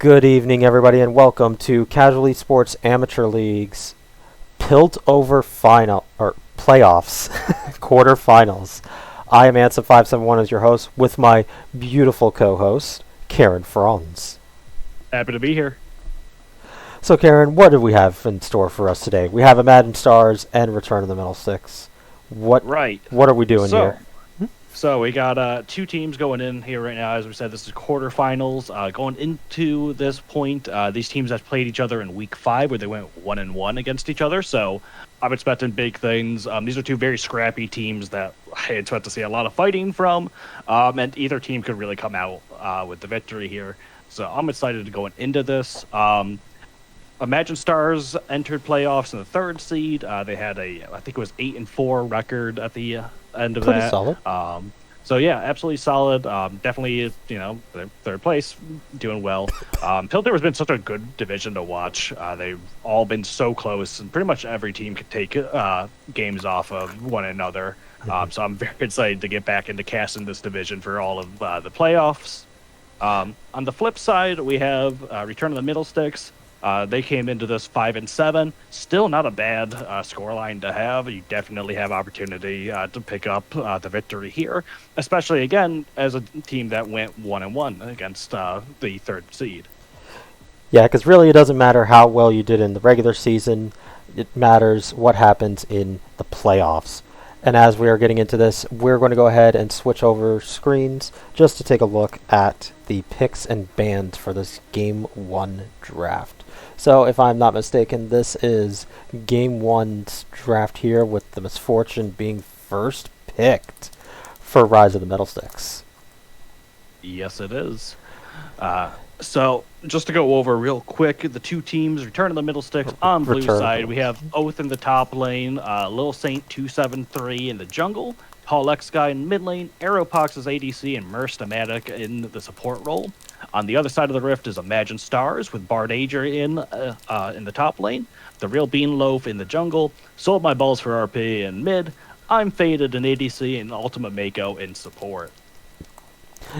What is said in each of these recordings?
Good evening, everybody, and welcome to Casual Esports Amateur League's Piltover final or playoffs, quarterfinals. I am Ansem571 as your host, with my beautiful co-host Karen Franz. Happy to be here. So, Karen, what do we have in store for us today? We have Imagine Stars and Return of the Middlesticks. What Right. what are we doing So, here? so we got two teams going in here right now. As we said, this is quarterfinals. Going into this point, these teams have played each other in week 5, where they went 1-1 against each other. So, I'm expecting big things. These are two very scrappy teams that I expect to see a lot of fighting from, and either team could really come out with the victory here. So, I'm excited to going into this. Imagine Stars entered playoffs in the 3rd seed. They had I think it was 8-4 record at the end of Pretty that. solid. So yeah, absolutely solid. Definitely, third place, doing well. Piltover has been such a good division to watch. They've all been so close, and pretty much every team could take games off of one another. So I'm very excited to get back into casting this division for all of the playoffs. On the flip side, we have Return of the Middlesticks. They came into this 5-7. Still not a bad scoreline to have. You definitely have opportunity to pick up the victory here, especially again as a team that went 1-1 against the 3rd seed. Yeah, because really it doesn't matter how well you did in the regular season. It matters what happens in the playoffs. And as we are getting into this, we're going to go ahead and switch over screens just to take a look at the picks and bans for this Game 1 draft. So, if I'm not mistaken, this is Game 1's draft here, with the misfortune being first picked for Rise of the Middlesticks. Yes, it is. So, just to go over real quick, the two teams, Return of the Middlesticks on blue side, we have Oath in the top lane, Lil Saint 273 in the jungle, Tall X Guy in mid lane, Aeropox as ADC, and Merstomatic in the support role. On the other side of the rift is Imagine Stars with Bard Ager in the top lane, the Real Beanloaf in the jungle, Sold My Balls for RP in mid, I'm Faded in ADC, and Ultimate Mako in support.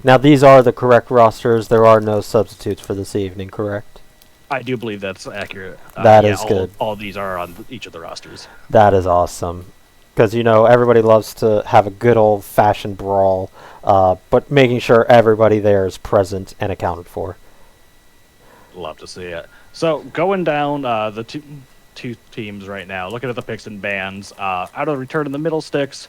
Now, these are the correct rosters. There are no substitutes for this evening, correct? I do believe that's accurate. That is good. All these are on each of the rosters. That is awesome. Because, everybody loves to have a good old-fashioned brawl, but making sure everybody there is present and accounted for. Love to see it. So, going down the two teams right now, looking at the picks and bans, out of Return of the Middlesticks,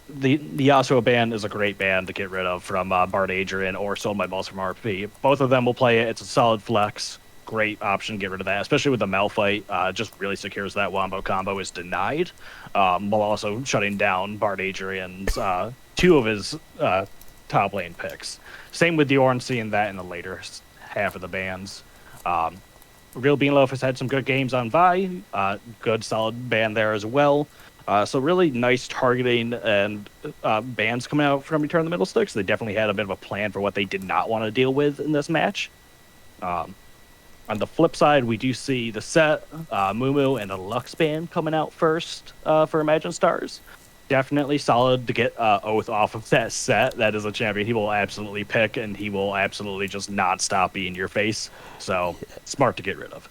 the Yasuo ban is a great ban to get rid of from Bard Adrian or Sold My Balls from RP. Both of them will play it. It's a solid flex. Great option to get rid of that, especially with the Malphite. Just really secures that Wombo combo is denied, while also shutting down Bard Adrian's 2 of his top lane picks. Same with Diorn, seeing that in the later half of the bans. Real Beanloaf has had some good games on Vi. Good solid ban there as well. So really nice targeting and bans coming out from Return of the Middlesticks. They definitely had a bit of a plan for what they did not want to deal with in this match. On the flip side, we do see the Set, Mumu, and the Lux ban coming out first for Imagine Stars. Definitely solid to get Oath off of that Set. That is a champion he will absolutely pick, and he will absolutely just not stop being your face. So, smart to get rid of.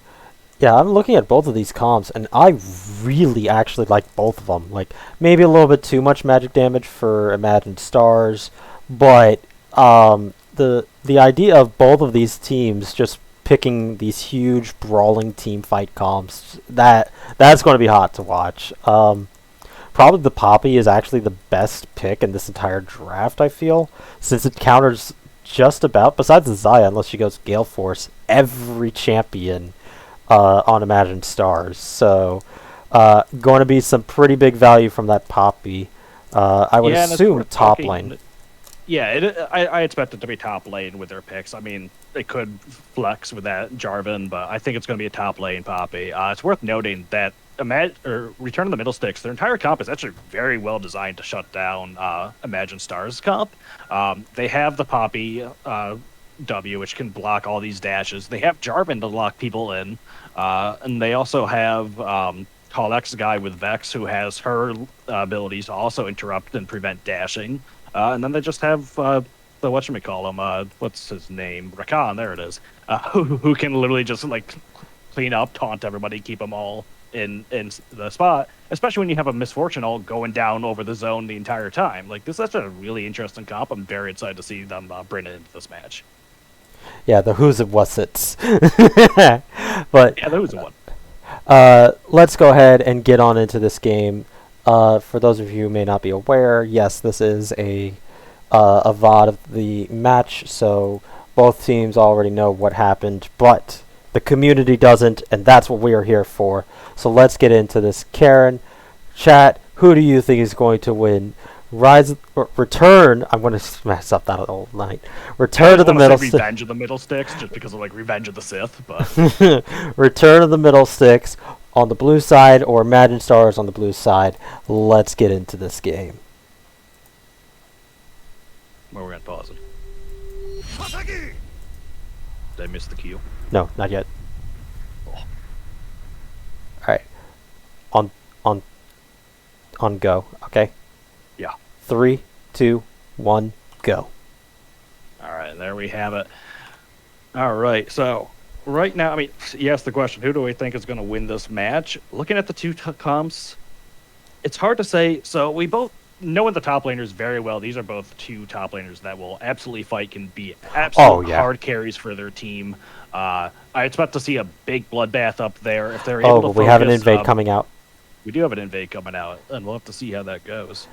Yeah, I'm looking at both of these comps, and I really actually like both of them. Like, maybe a little bit too much magic damage for Imagined Stars, but the idea of both of these teams just picking these huge brawling team fight comps, that's going to be hot to watch. Probably the Poppy is actually the best pick in this entire draft, I feel, since it counters just about, besides the Xayah, unless she goes Gale Force, every champion on Imagined Stars. So, going to be some pretty big value from that Poppy. I would assume top lane. Yeah, I expect it to be top lane with their picks. I mean, they could flex with that Jarvan, but I think it's going to be a top lane Poppy. It's worth noting that Return of the Middlesticks, their entire comp is actually very well designed to shut down Imagine Stars comp. They have the Poppy W, which can block all these dashes. They have Jarvan to lock people in, and they also have Tall X Guy with Vex, who has her abilities to also interrupt and prevent dashing. And then they just have the whatchamacallem, what's his name? Rakan, there it is. Who can literally just like clean up, taunt everybody, keep them all in the spot, especially when you have a Misfortune all going down over the zone the entire time. Like, this is such a really interesting comp. I'm very excited to see them bring it into this match. Yeah, the who's and what's it's. But Yeah, that was the one. let's go ahead and get on into this game. For those of you who may not be aware, yes, this is a VOD of the match, so both teams already know what happened, but the community doesn't, and that's what we are here for. So let's get into this. Karen, chat, who do you think is going to win? Return. I'm going to mess up that all night. Return to the Middlesticks. Revenge of the Middlesticks, just because of like Revenge of the Sith, but Return of the Middlesticks on the blue side, or Imagine Stars on the blue side. Let's get into this game. where we're gonna pause it. Did I miss the cue? No, not yet. Oh. All right. On go. Okay. Yeah. 3, 2, 1, go. All right, there we have it. All right, so right now, I mean, you asked the question, who do we think is going to win this match? Looking at the two comps, it's hard to say. So we both knowing the top laners very well. These are both two top laners that will absolutely fight, can be absolute hard carries for their team. I expect to see a big bloodbath up there if they're able to focus. We have an invade coming out. We do have an invade coming out, and we'll have to see how that goes.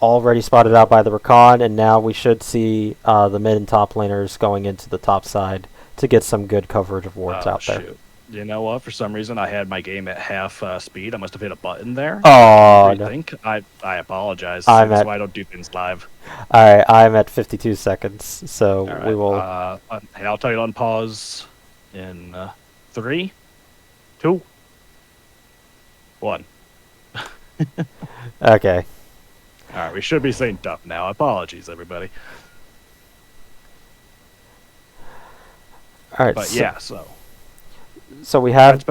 Already spotted out by the Recon, and now we should see the mid and top laners going into the top side to get some good coverage of wards out there. You know what? For some reason, I had my game at half speed. I must have hit a button there. Oh, no. I apologize. That's why I don't do things live. All right, I'm at 52 seconds, so right. we will. And I'll tell you to unpause in 3, 2, 1. Okay. All right, we should be synced up now. Apologies, everybody. All right, but yeah, so we have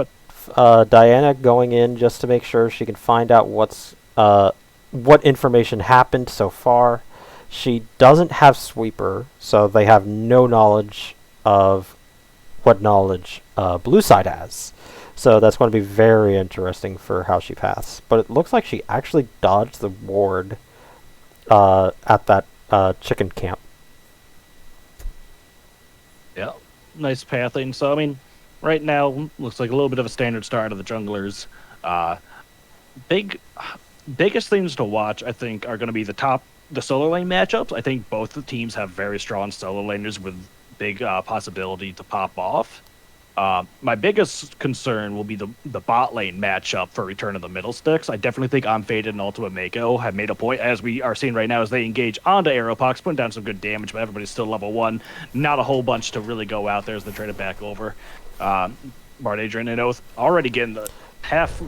Diana going in just to make sure she can find out what information happened so far. She doesn't have sweeper, so they have no knowledge of what knowledge blue side has. So that's going to be very interesting for how she paths. But it looks like she actually dodged the ward at that chicken camp. Yeah, nice pathing. So, I mean, right now, looks like a little bit of a standard start of the junglers. Biggest things to watch, I think, are going to be the solo lane matchups. I think both the teams have very strong solo laners with big possibility to pop off. My biggest concern will be the bot lane matchup for Return of the Middlesticks. I definitely think Unfaded and Ultimate Mako have made a point, as we are seeing right now, as they engage onto Aeropox, putting down some good damage, but everybody's still level 1. Not a whole bunch to really go out there as they trade it back over. Bard Adrian and Oath already getting the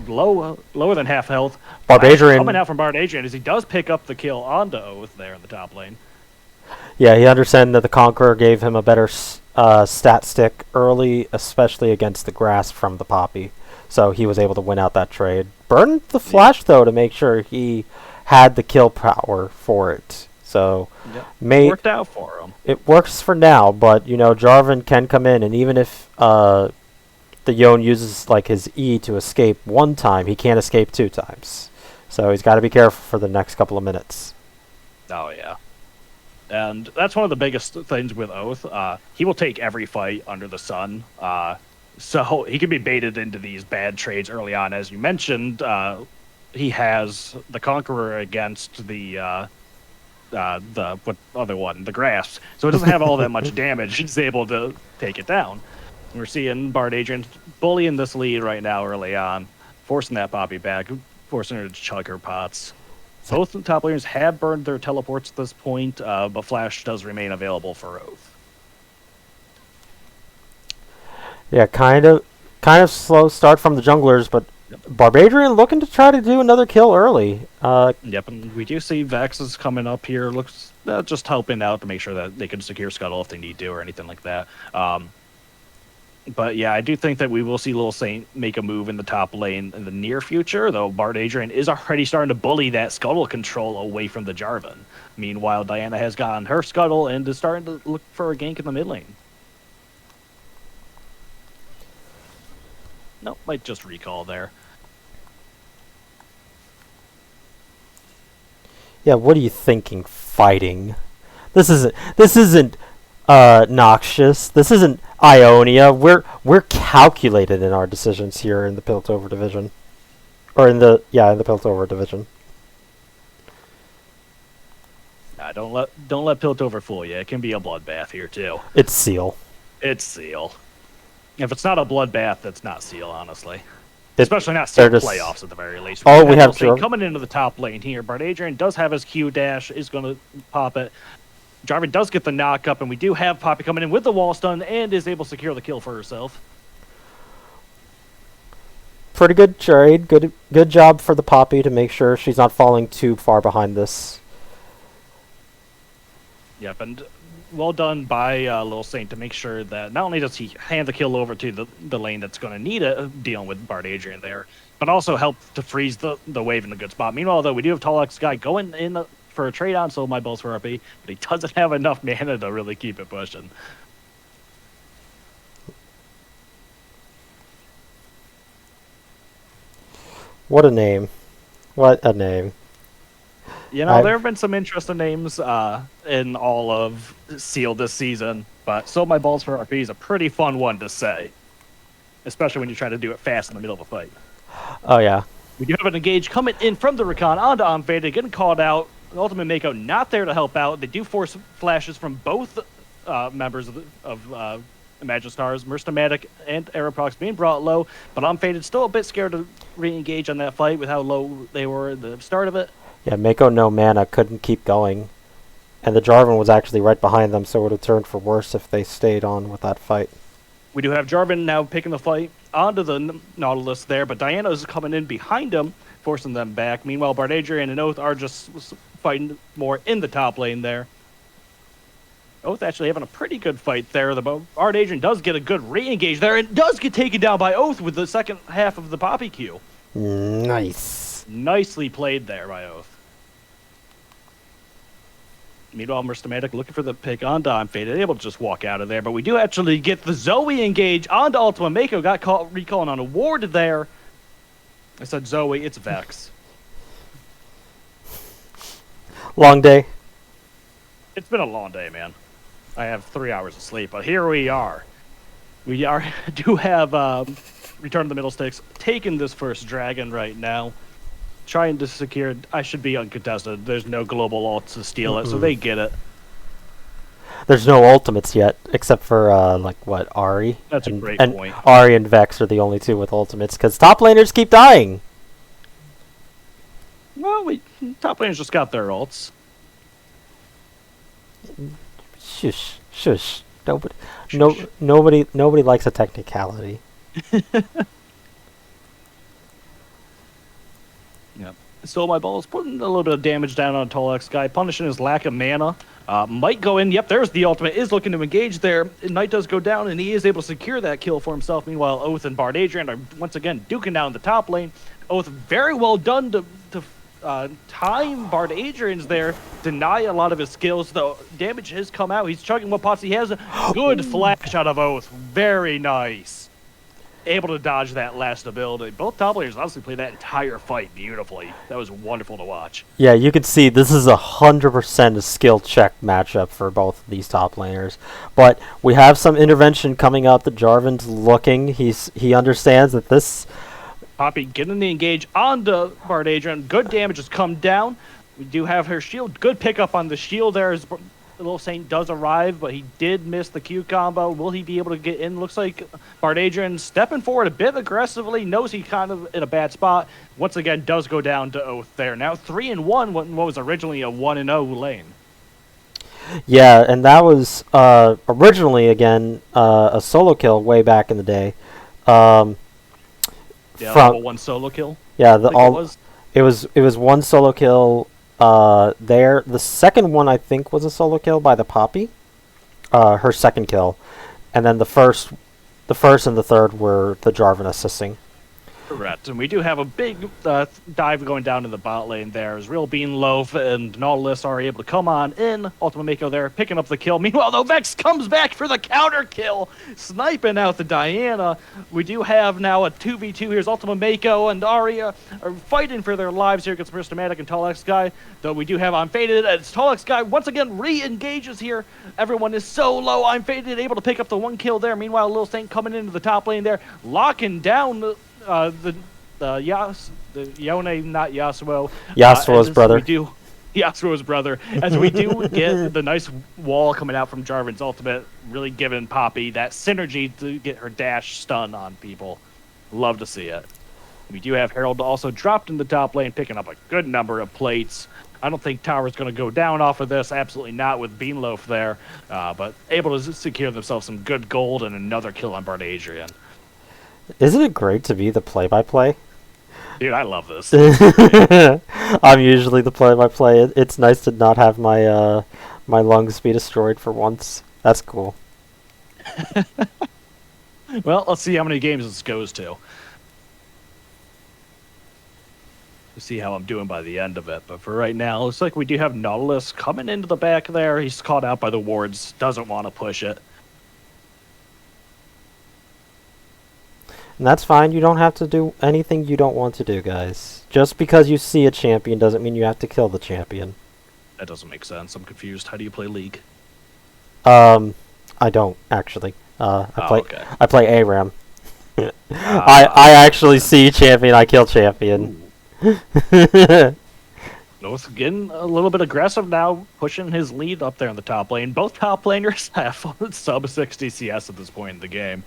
lower than half health. Bard Adrian coming out from Bard Adrian as he does pick up the kill onto Oath there in the top lane. Yeah, he understands that the Conqueror gave him a better stat stick early, especially against the grass from the Poppy. So he was able to win out that trade. Burned the flash, though, to make sure he had the kill power for it. So worked out for him. It works for now, but, Jarvan can come in, and even if the Yone uses like his E to escape one time, he can't escape 2 times. So he's got to be careful for the next couple of minutes. Oh, yeah. And that's one of the biggest things with Oath. He will take every fight under the sun. So he can be baited into these bad trades early on. As you mentioned, he has the Conqueror against the what other one? The Grasp. So it doesn't have all that much damage. He's able to take it down. We're seeing Bard Adrian bullying this lead right now early on, forcing that Poppy back, forcing her to chug her pots. Both the top laners have burned their teleports at this point, but Flash does remain available for Oath. Yeah, kind of slow start from the junglers, but Barbadrian looking to try to do another kill early. Yep, and we do see Vex is coming up here, looks just helping out to make sure that they can secure Scuttle if they need to or anything like that. But yeah, I do think that we will see Lil Saint make a move in the top lane in the near future, though Bard Adrian is already starting to bully that Scuttle control away from the Jarvan. Meanwhile, Diana has gotten her Scuttle and is starting to look for a gank in the mid lane. Nope, might just recall there. Yeah, what are you thinking, fighting? This isn't Noxious. This isn't Ionia. We're calculated in our decisions here in the Piltover division, or in the Piltover division. Nah, don't let Piltover fool you. It can be a bloodbath here too. It's CEAL. It's CEAL. If it's not a bloodbath, that's not CEAL, honestly. It, Especially not CEAL just, playoffs at the very least. Oh, we have coming into the top lane here. Bart Adrian does have his Q dash, is going to pop it. Jarvan does get the knock up, and we do have Poppy coming in with the wall stun and is able to secure the kill for herself. Pretty good trade. Good job for the Poppy to make sure she's not falling too far behind this. Yep, and well done by Lil Saint to make sure that not only does he hand the kill over to the lane that's going to need it, dealing with Bart Adrian there, but also help to freeze the wave in a good spot. Meanwhile, though, we do have Tallux Guy going in for a trade on Sold My Balls for RP, but he doesn't have enough mana to really keep it pushing. What a name. What a name. You know, there have been some interesting names in all of CEAL this season, but Sold My Balls for RP is a pretty fun one to say, especially when you try to do it fast in the middle of a fight. Oh, yeah. We do have an engage coming in from the Recon onto Unfaded, getting called out. Ultimate Mako not there to help out. They do force flashes from both members of Imagine Stars, Merstomatic and Aeroprox being brought low, but Unfaded still a bit scared to re-engage on that fight with how low they were at the start of it. Yeah, Mako no mana, couldn't keep going. And the Jarvan was actually right behind them, so it would have turned for worse if they stayed on with that fight. We do have Jarvan now picking the fight onto the Nautilus there, but Diana is coming in behind him, forcing them back. Meanwhile, Bart Adrian and Oath are just fighting more in the top lane there. Oath actually having a pretty good fight there. The Bart Adrian does get a good re-engage there and does get taken down by Oath with the second half of the Poppy Q. Nice. Nicely played there by Oath. Meanwhile, Merstomatic looking for the pick onto Unfaded, able to just walk out of there. But we do actually get the Zoe engage onto Ultima Mako. Got caught recalling on a ward there. I said Zoe, it's Vex. Long day. It's been a long day, man. I have 3 hours of sleep, but here we are. We do have Return of the Middlesticks taking this first dragon right now. Trying to secure, I should be uncontested. There's no global ult to steal it, so they get it. There's no ultimates yet, except for, Ahri? That's a great point. Ahri and Vex are the only two with ultimates, because top laners keep dying. Well, top laners just got their ults. Shush, shush. Nobody likes a technicality. Yep. Stole My Balls, putting a little bit of damage down on Tollex Guy, punishing his lack of mana. Might go in. Yep, there's the ultimate. Is looking to engage there. Knight does go down, and he is able to secure that kill for himself. Meanwhile, Oath and Bart Adrian are once again duking down the top lane. Oath very well done to time Bart Adrian's there, deny a lot of his skills. The damage has come out. He's chugging what pots he has. Good flash out of Oath. Very nice. Able to dodge that last ability. Both top laners honestly played that entire fight beautifully. That was wonderful to watch. Yeah, you can see this is 100% a skill check matchup for both of these top laners. But we have some intervention coming up that Jarvan's looking. He understands that this... Poppy getting the engage onto Bart Adrian. Good damage has come down. We do have her shield. Good pickup on the shield there as Little Saint does arrive, but he did miss the Q combo. Will he be able to get in? Looks like Bart Adrian stepping forward a bit aggressively. Knows he's kind of in a bad spot. Once again, does go down to Oath there. Now 3-1, what was originally a 1-0 lane. Yeah, and that was originally, again, a solo kill way back in the day. Yeah, level 1 solo kill. Yeah, it was one solo kill there. The second one I think was a solo kill by the Poppy. Her second kill. And then the first and the third were the Jarvan assisting. Correct, and we do have a big dive going down to the bot lane there. As Real Bean Loaf and Nautilus are able to come on in. Ultimate Mako there, picking up the kill. Meanwhile, though, Vex comes back for the counter kill, sniping out the Diana. We do have now a 2v2 here. Ultimate Mako and Arya are fighting for their lives here against Middlesticks and Tall X Guy. Though we do have I'm Faded, as Tall X Guy once again re-engages here. Everyone is so low. I'm Faded, able to pick up the 1 kill there. Meanwhile, Lil Saint coming into the top lane there, locking down the Yone, not Yasuo. Yasuo's brother. Yasuo's brother. As we do get the nice wall coming out from Jarvan's ultimate, really giving Poppy that synergy to get her dash stun on people. Love to see it. We do have Herald also dropped in the top lane, picking up a good number of plates. I don't think Tower's going to go down off of this. Absolutely not with Beanloaf there. But able to secure themselves some good gold and another kill on Bard Adrian. Isn't it great to be the play-by-play? Dude, I love this. I'm usually the play-by-play. It's nice to not have my my lungs be destroyed for once. That's cool. Well, let's see how many games this goes to. We'll see how I'm doing by the end of it. But for right now, looks like we do have Nautilus coming into the back there. He's caught out by the wards. Doesn't want to push it. And that's fine. You don't have to do anything you don't want to do, guys. Just because you see a champion doesn't mean you have to kill the champion. That doesn't make sense. I'm confused. How do you play League? I don't, actually. I play ARAM. I actually see champion, I kill champion. North getting a little bit aggressive now, pushing his lead up there in the top lane. Both top laners have sub 60 CS at this point in the game.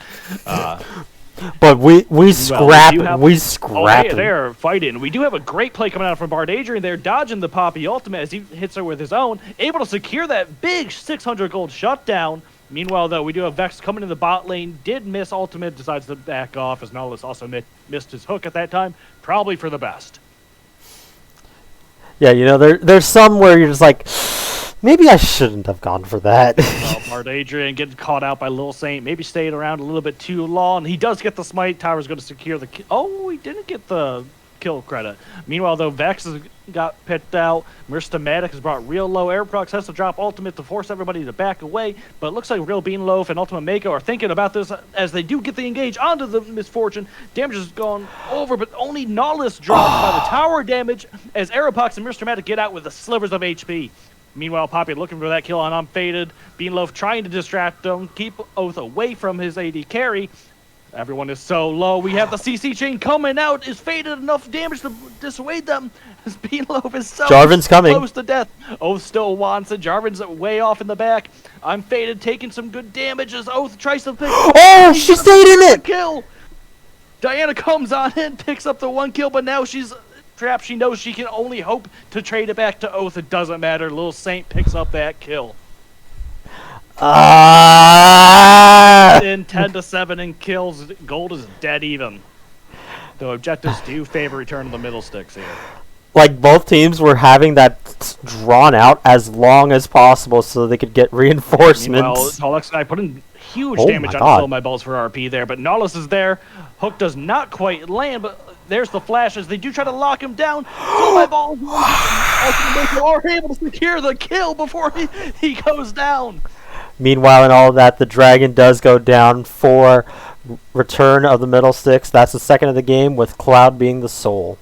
But we scrap. Oh, hey, they're fighting. We do have a great play coming out from Bard Adrian there, dodging the Poppy ultimate as he hits her with his own, able to secure that big 600 gold shutdown. Meanwhile, though, we do have Vex coming in the bot lane, did miss ultimate, decides to back off as Nautilus also missed his hook at that time, probably for the best. Yeah, you know, there's some where you're just like, maybe I shouldn't have gone for that. Well, Bard Adrian getting caught out by Lil Saint, maybe stayed around a little bit too long. He does get the smite. Tower's going to secure the kill. Oh, he didn't get the kill credit. Meanwhile, though, Vex has got picked out. Middlesticks has brought real low. Airprox has to drop ultimate to force everybody to back away. But it looks like Real Beanloaf and Ultimate Mako are thinking about this as they do get the engage onto the Misfortune. Damage has gone over, but only Nautilus dropped by the tower damage as Aeropox and Middlesticks get out with the slivers of HP. Meanwhile, Poppy looking for that kill on Unfaded. Beanloaf trying to distract him, keep Oath away from his AD carry. Everyone is so low. We have the CC chain coming out. Is Faded enough damage to dissuade them? As Beanloaf is so Jarvan's coming. Close to death. Oath still wants it. Jarvan's way off in the back. I'm Faded taking some good damage as Oath tries to pick. Oh, she stayed in it! Kill. Diana comes on in, picks up the 1 kill, but now she's trapped. She knows she can only hope to trade it back to Oath. It doesn't matter. Lil Saint picks up that kill. In 10-7 in kills, gold is dead even. Though objectives do favor return of the Middlesticks here. Like, both teams were having that drawn out as long as possible so they could get reinforcements. Meanwhile, Tolux and I put in huge damage on Fill My Balls for RP there, but Nautilus is there. Hook does not quite land, but there's the flashes. They do try to lock him down. Fill My Balls are able to secure the kill before he goes down. Meanwhile, in all of that, the dragon does go down for return of the Middlesticks. That's the second of the game, with Cloud being the soul.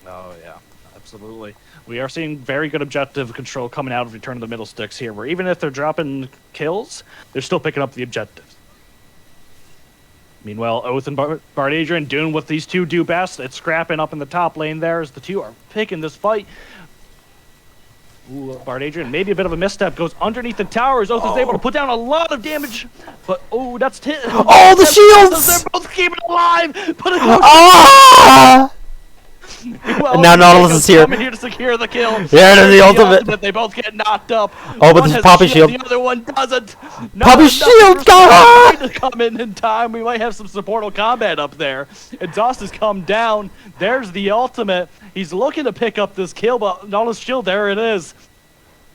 Oh, yeah, absolutely. We are seeing very good objective control coming out of return of the Middlesticks here, where even if they're dropping kills, they're still picking up the objectives. Meanwhile, Oath and Bard Adrian doing what these two do best. It's scrapping up in the top lane there as the two are picking this fight. Ooh, Bard Adrian, maybe a bit of a misstep, goes underneath the towers. Oath is able to put down a lot of damage, but oh, that's hit. Oh, the shields! They're both keeping alive, but it goes. Well, and now Nautilus is here. Coming here to secure the kill. Yeah, and the ultimate. They both get knocked up. Oh, but this is Poppy shield. The other one doesn't. Poppy shield, got to come in time. We might have some supportal combat up there. Exhaust has come down. There's the ultimate. He's looking to pick up this kill, but Nautilus shield, there it is.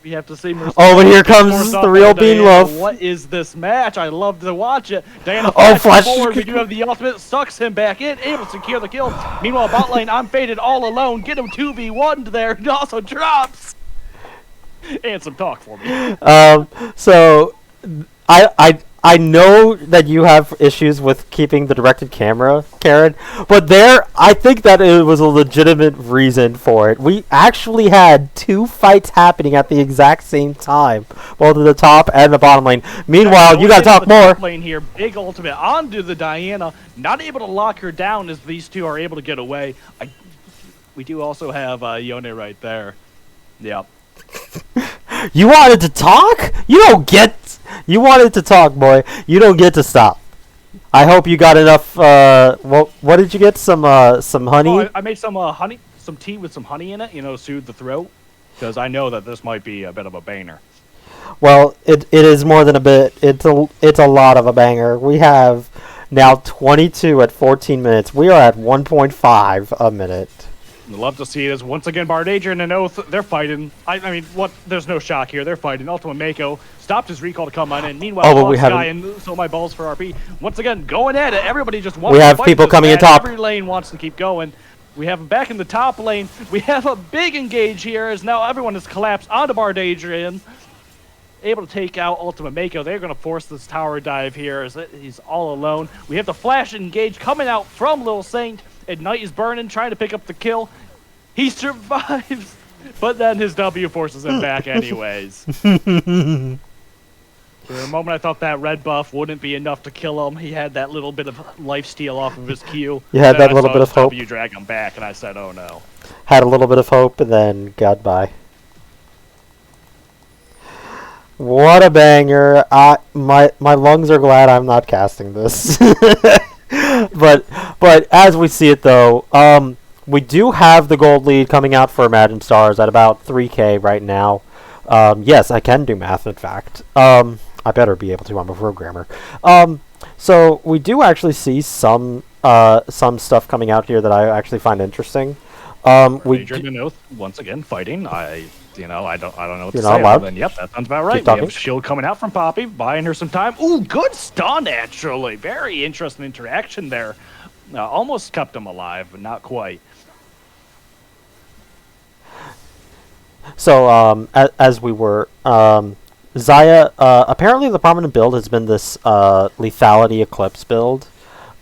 We have to see Mercy. Oh, and here comes the real Bean Loaf. What is this match? I love to watch it. Diana flash forward. We do have the ultimate. Sucks him back in. Able to secure the kill. Meanwhile, bot lane, I'm faded all alone. Get him 2v1 there. And also drops. And some talk for me. So, I know that you have issues with keeping the directed camera, Karen, but I think that it was a legitimate reason for it. We actually had 2 fights happening at the exact same time, both at the top and the bottom lane. Meanwhile, you gotta talk more. Top lane here, big ultimate onto the Diana, not able to lock her down as these two are able to get away. We do also have Yone right there. Yep. You wanted to talk? You wanted to talk, boy. You don't get to stop. I hope you got enough. What did you get? Some honey. Oh, I made some honey, some tea with some honey in it. Soothe the throat, because I know that this might be a bit of a banger. Well, it is more than a bit. It's a lot of a banger. We have now 22 at 14 minutes. We are at 1.5 a minute. I'd love to see this. Once again, Bard Adrian and Oath, they're fighting. I mean, there's no shock here. They're fighting. Ultima Mako stopped his recall to come on in. Meanwhile, but we have and so my balls for RP. Once again, going at it. Everybody just wants we to have fight people this coming in match. top. Every lane wants to keep going. We have him back in the top lane. We have a big engage here as now everyone has collapsed onto Bard Adrian. Able to take out Ultima Mako. They're going to force this tower dive here as he's all alone. We have the flash engage coming out from Lil Saint. Ignite is burning, trying to pick up the kill. He survives, but then his W forces him back anyways. For a moment, I thought that red buff wouldn't be enough to kill him. He had that little bit of lifesteal off of his Q. You had that little bit of hope. W drag him back, and I said, "Oh no." Had a little bit of hope, and then goodbye. What a banger! My lungs are glad I'm not casting this. but as we see it though, we do have the gold lead coming out for Imagine Stars at about 3K right now. Yes, I can do math, in fact. I better be able to. I'm a programmer. So we do actually see some stuff coming out here that I actually find interesting. Adrian Oath once again fighting. I don't know what to say. Not Then, yep, that sounds about right. We have shield coming out from Poppy, buying her some time. Ooh, good stun actually. Very interesting interaction there. Almost kept him alive, but not quite. So, as we were, Xayah, apparently the prominent build has been this lethality Eclipse build.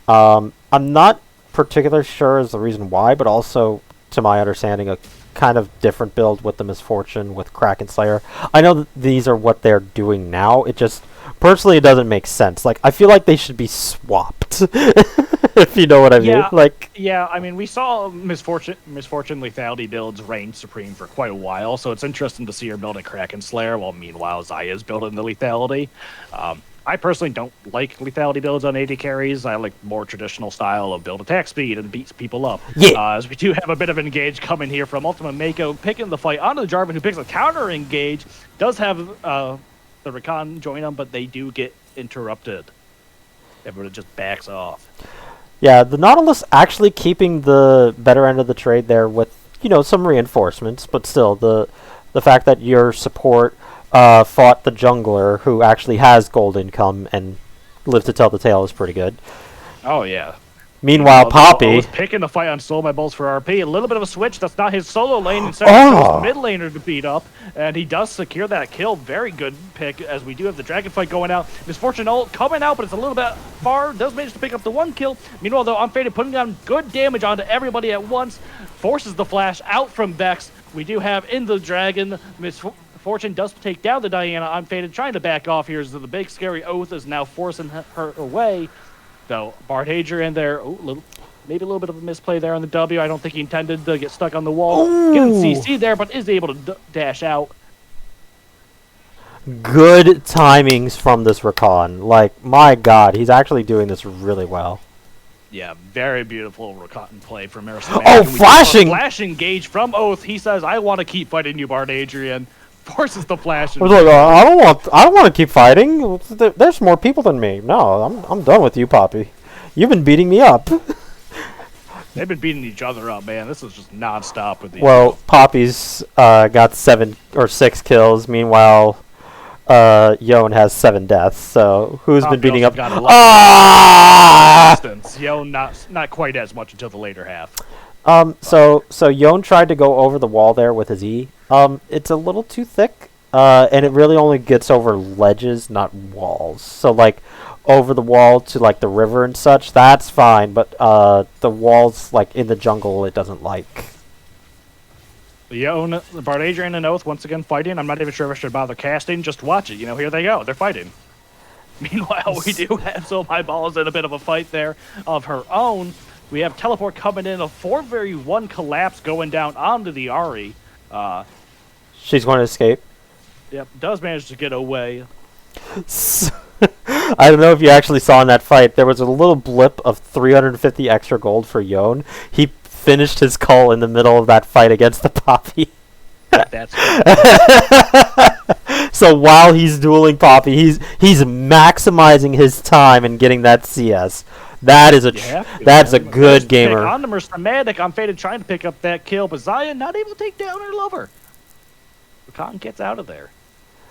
I'm not particularly sure as the reason why, but also, to my understanding, a kind of different build with the Misfortune, with Kraken Slayer. I know that these are what they're doing now. It just, personally, it doesn't make sense. Like, I feel like they should be swapped, if you know what I mean. Yeah, I mean, we saw Misfortune lethality builds reign supreme for quite a while, so it's interesting to see her build a Kraken Slayer, while meanwhile Xayah's building the lethality. I personally don't like lethality builds on AD carries. I like more traditional style of build attack speed and beats people up. Yeah. As we do have a bit of an engage coming here from Ultima Mako, picking the fight onto the Jarvan, who picks a counter engage. Does have the Rakan join them, but they do get interrupted. Everybody just backs off. Yeah, the Nautilus actually keeping the better end of the trade there with, some reinforcements, but still, the fact that your support fought the jungler who actually has gold income and lived to tell the tale is pretty good. Oh, yeah. Meanwhile, Poppy was picking the fight on Soul My Balls for RP. A little bit of a switch. That's not his solo lane. Instead, of mid laner to beat up. And he does secure that kill. Very good pick, as we do have the dragon fight going out. Misfortune ult coming out, but it's a little bit far. Does manage to pick up the one kill. Meanwhile, though, Unfaded putting down good damage onto everybody at once. Forces the flash out from Vex. We do have in the dragon. Misfortune does take down the Diana. Unfaded trying to back off here as the big scary Oath is now forcing her away. So Bard Hadrian there, maybe a little bit of a misplay there on the W. I don't think he intended to get stuck on the wall. Getting CC there, but is able to dash out. Good timings from this Rakan. Like, my God, he's actually doing this really well. Yeah, very beautiful Rakan play from Marison. Oh, flashing! Flash engage from Oath. He says, "I want to keep fighting you, Bard Adrian." Forces the flash. I was like, I don't want to keep fighting. There's more people than me. No, I'm done with you, Poppy. You've been beating me up. They've been beating each other up, man. This is just nonstop with these. Well, Poppy's got 7 or 6 kills. Meanwhile, Yon has 7 deaths. So who's been beating up? Distance. Yo, not quite as much until the later half. So Yon tried to go over the wall there with his E. It's a little too thick, and it really only gets over ledges, not walls. So like over the wall to like the river and such, that's fine. But the walls like in the jungle, it doesn't like. Yon, Bard Adrian and Oath once again fighting. I'm not even sure if I should bother casting. Just watch it. You know, here they go. They're fighting. Meanwhile, we do have So My Ball's in a bit of a fight there of her own. We have Teleport coming in, a 4v1 collapse going down onto the Ahri. She's going to escape. Yep, does manage to get away. I don't know if you actually saw in that fight, there was a little blip of 350 extra gold for Yon. He finished his call in the middle of that fight against the Poppy. That's So while he's dueling Poppy, he's maximizing his time and getting that CS. That is that's a good gamer. On the Mercenaric, I'm Faded trying to pick up that kill, but Xayah not able to take down her lover. Rakan gets out of there.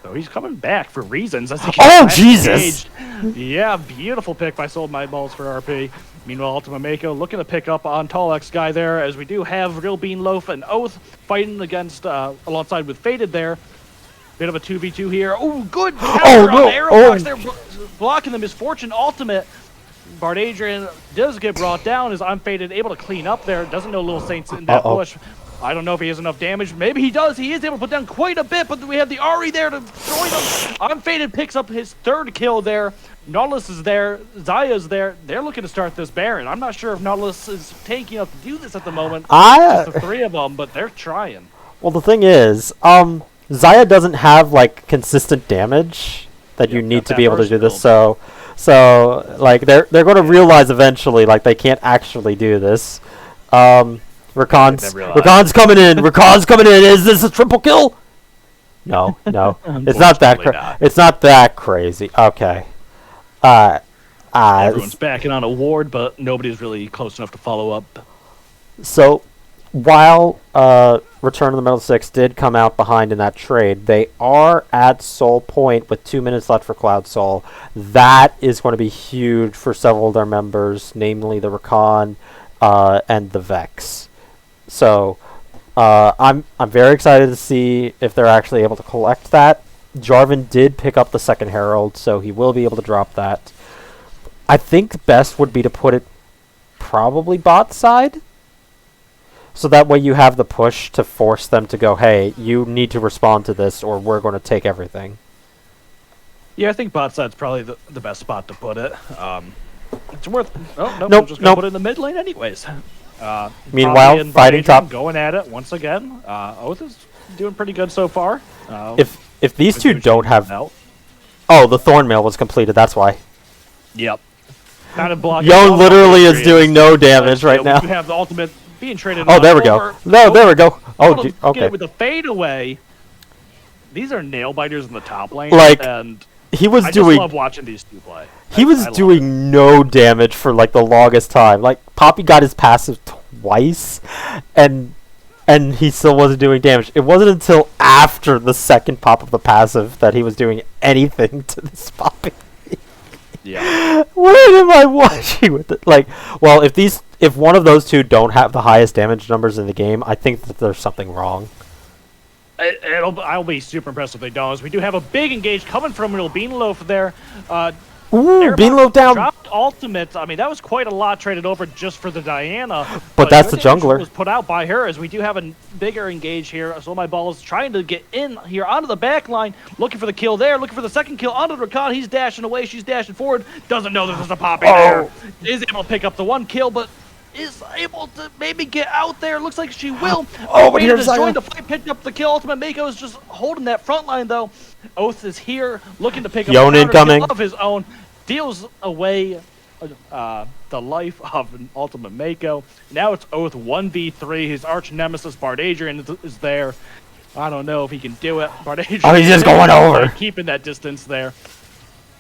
So he's coming back for reasons. Oh, Jesus! Engaged. Yeah, beautiful pick by Sold My Balls for RP. Meanwhile, Ultima Mako looking to pick up on Tall X guy there, as we do have Real Bean Loaf and Oath fighting against alongside with Faded there. Bit of a 2v2 here. Oh, good counter on the arrow box there, blocking the Misfortune ultimate. Bard Adrian does get brought down as Unfaded able to clean up there. Doesn't know Little Saints in that push. I don't know if he has enough damage. Maybe he does. He is able to put down quite a bit, but we have the Ahri there to join him. Unfaded picks up his 3rd kill there. Nautilus is there. Xayah's there. They're looking to start this Baron. I'm not sure if Nautilus is tanky enough to do this at the moment. Just the 3 of them, but they're trying. Well, the thing is, Xayah doesn't have like consistent damage that you need to be able to do this. So like they're going to realize eventually like they can't actually do this. Rakan's coming in. Rakan's coming in. Is this a triple kill? No. It's not that. It's not that crazy. Okay. Everyone's backing on a ward, but nobody's really close enough to follow up. So, while Return of the Middlesticks did come out behind in that trade, they are at Soul Point with 2 minutes left for Cloud Soul. That is going to be huge for several of their members, namely the Rakan and the Vex. So, I'm very excited to see if they're actually able to collect that. Jarvan did pick up the 2nd Herald, so he will be able to drop that. I think best would be to put it probably bot side. So that way you have the push to force them to go, hey, you need to respond to this or we're going to take everything. Yeah, I think bot side's probably the best spot to put it. It's worth... Oh, nope, just going to put it in the mid lane anyways. Meanwhile, fighting top... Going at it once again. Oath is doing pretty good so far. If these two don't have... Oh, the Thornmail was completed, that's why. Yep. Kind of blocking... Yon literally is doing no damage right now. You have the ultimate being traded... Oh, there we go. No, there we go. Oh, okay. With the fade away. These are nail biters in the top lane. Like, and he was I doing... just love watching these two play. He was doing no damage for, like, the longest time. Like, Poppy got his passive twice, and he still wasn't doing damage. It wasn't until after the 2nd pop of the passive that he was doing anything to this Poppy. Yeah. What am I watching with it? Like, well, if one of those two don't have the highest damage numbers in the game, I think that there's something wrong. I'll be super impressed if they don't. As we do have a big engage coming from Little Beanloaf there. Ooh, Beanloaf down. Dropped ultimate. I mean, that was quite a lot traded over just for the Diana. But that's the jungler. Was put out by her as we do have a bigger engage here. So my ball is trying to get in here onto the back line, looking for the kill there, looking for the 2nd kill onto Rakan. He's dashing away. She's dashing forward. Doesn't know there's a Poppy there. Is able to pick up the 1 kill, but is able to maybe get out there. Looks like she will. But here's joined the fight, picked up the kill. Ultimate Mako is just holding that front line though. Oath is here, looking to pick up Yon a incoming of his own. Deals away the life of an Ultimate Mako. Now it's Oath 1v3. His arch nemesis Bard Adrian is there. I don't know if he can do it. Bard Adrian. Oh, he's just going over. Keeping that distance there.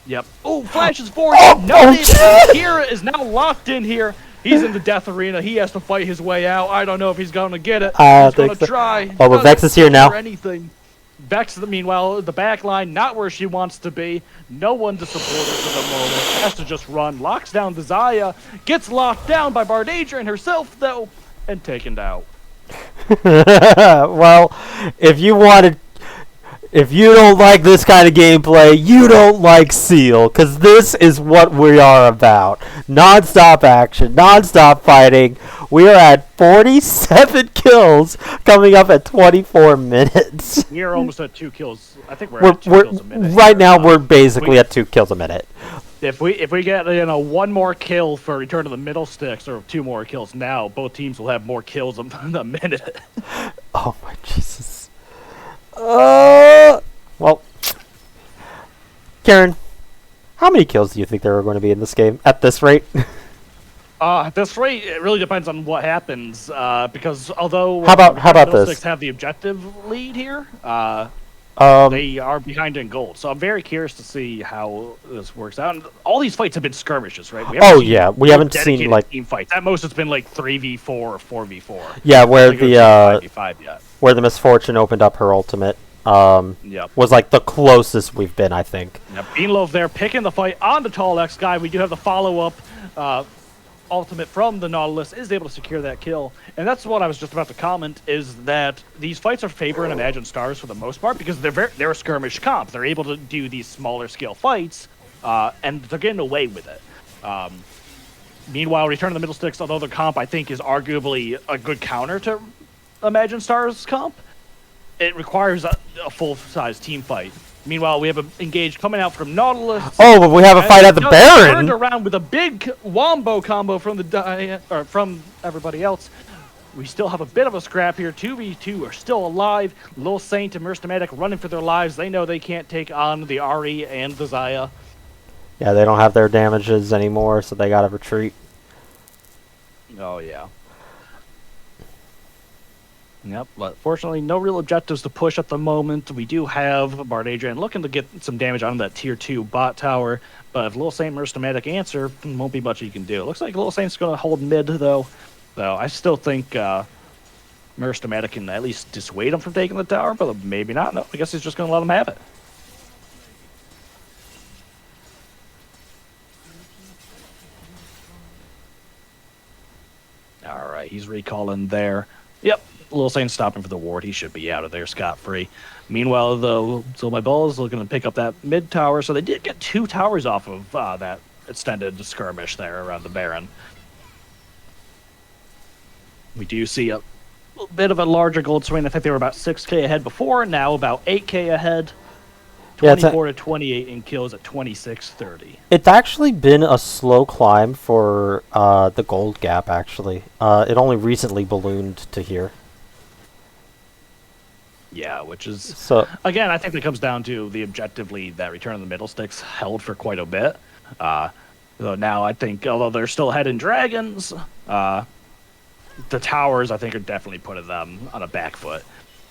Yep. Oh, flashes forward. Kira Kira is now locked in here. He's in the death arena. He has to fight his way out. I don't know if he's going to get it. I He's going think to so. try. Oh, but Vex is here now. Anything. Vex, meanwhile, the back line, not where she wants to be. No one to support her for the moment. Has to just run. Locks down the Xayah. Gets locked down by Bard Adrian herself, though, and taken out. Well, if you don't like this kind of gameplay, you don't like CEAL, because this is what we are about. Non-stop action, non-stop fighting. We are at 47 kills, coming up at 24 minutes. We are almost at 2 kills. I think we're at 2 kills a minute. Right now, we're basically at 2 kills a minute. If we get one more kill for Return to the Middlesticks, or 2 more kills now, both teams will have more kills in a minute. Oh my Jesus. Well, Karen, how many kills do you think there are going to be in this game at this rate? At this rate, it really depends on what happens. Because although how about Middlesticks this? have the objective lead here, they are behind in gold. So I'm very curious to see how this works out. And all these fights have been skirmishes, right? We haven't seen like team fights. At most, it's been like 3v4 or 4v4. Yeah, where where the Misfortune opened up her ultimate. Was like the closest we've been, I think. Yep. Beanlove there picking the fight on the Tall X guy. We do have the follow-up ultimate from the Nautilus, is able to secure that kill. And that's what I was just about to comment, is that these fights are favoring Imagine Stars for the most part, because they're a skirmish comp. They're able to do these smaller scale fights, and they're getting away with it. Meanwhile, Return of the Middlesticks, although the comp I think is arguably a good counter to Imagine Stars comp, it requires a full-size team fight. Meanwhile, we have an engage coming out from Nautilus. Oh, but we have a fight at the Baron. Turned around with a big wombo combo from from everybody else. We still have a bit of a scrap here. 2v2 are still alive. Lil Saint and Merstomatic running for their lives. They know they can't take on the Ahri and the Xayah. Yeah, they don't have their damages anymore, so they gotta retreat. Oh, yeah. Yep, but fortunately, no real objectives to push at the moment. We do have Bard Adrian looking to get some damage on that tier 2 bot tower, but if Lil Saint Merstomatic answer, won't be much he can do. It looks like Lil Saint's going to hold mid, though. So I still think Merstomatic can at least dissuade him from taking the tower, but maybe not. No, I guess he's just going to let him have it. All right, he's recalling there. Yep. Lil Saint's stopping for the ward. He should be out of there scot-free. Meanwhile, though, so my ball is looking to pick up that mid tower. So they did get 2 towers off of that extended skirmish there around the Baron. We do see a bit of a larger gold swing. I think they were about 6k ahead before. Now about 8k ahead. 24 to 28 in kills at 26-30. It's actually been a slow climb for the gold gap, actually. It only recently ballooned to here. Yeah, which is... So again, I think it comes down to the objective lead that Return of the Middlesticks held for quite a bit. Though now I think, although they're still ahead in Dragons, the towers, I think, are definitely putting them on a back foot.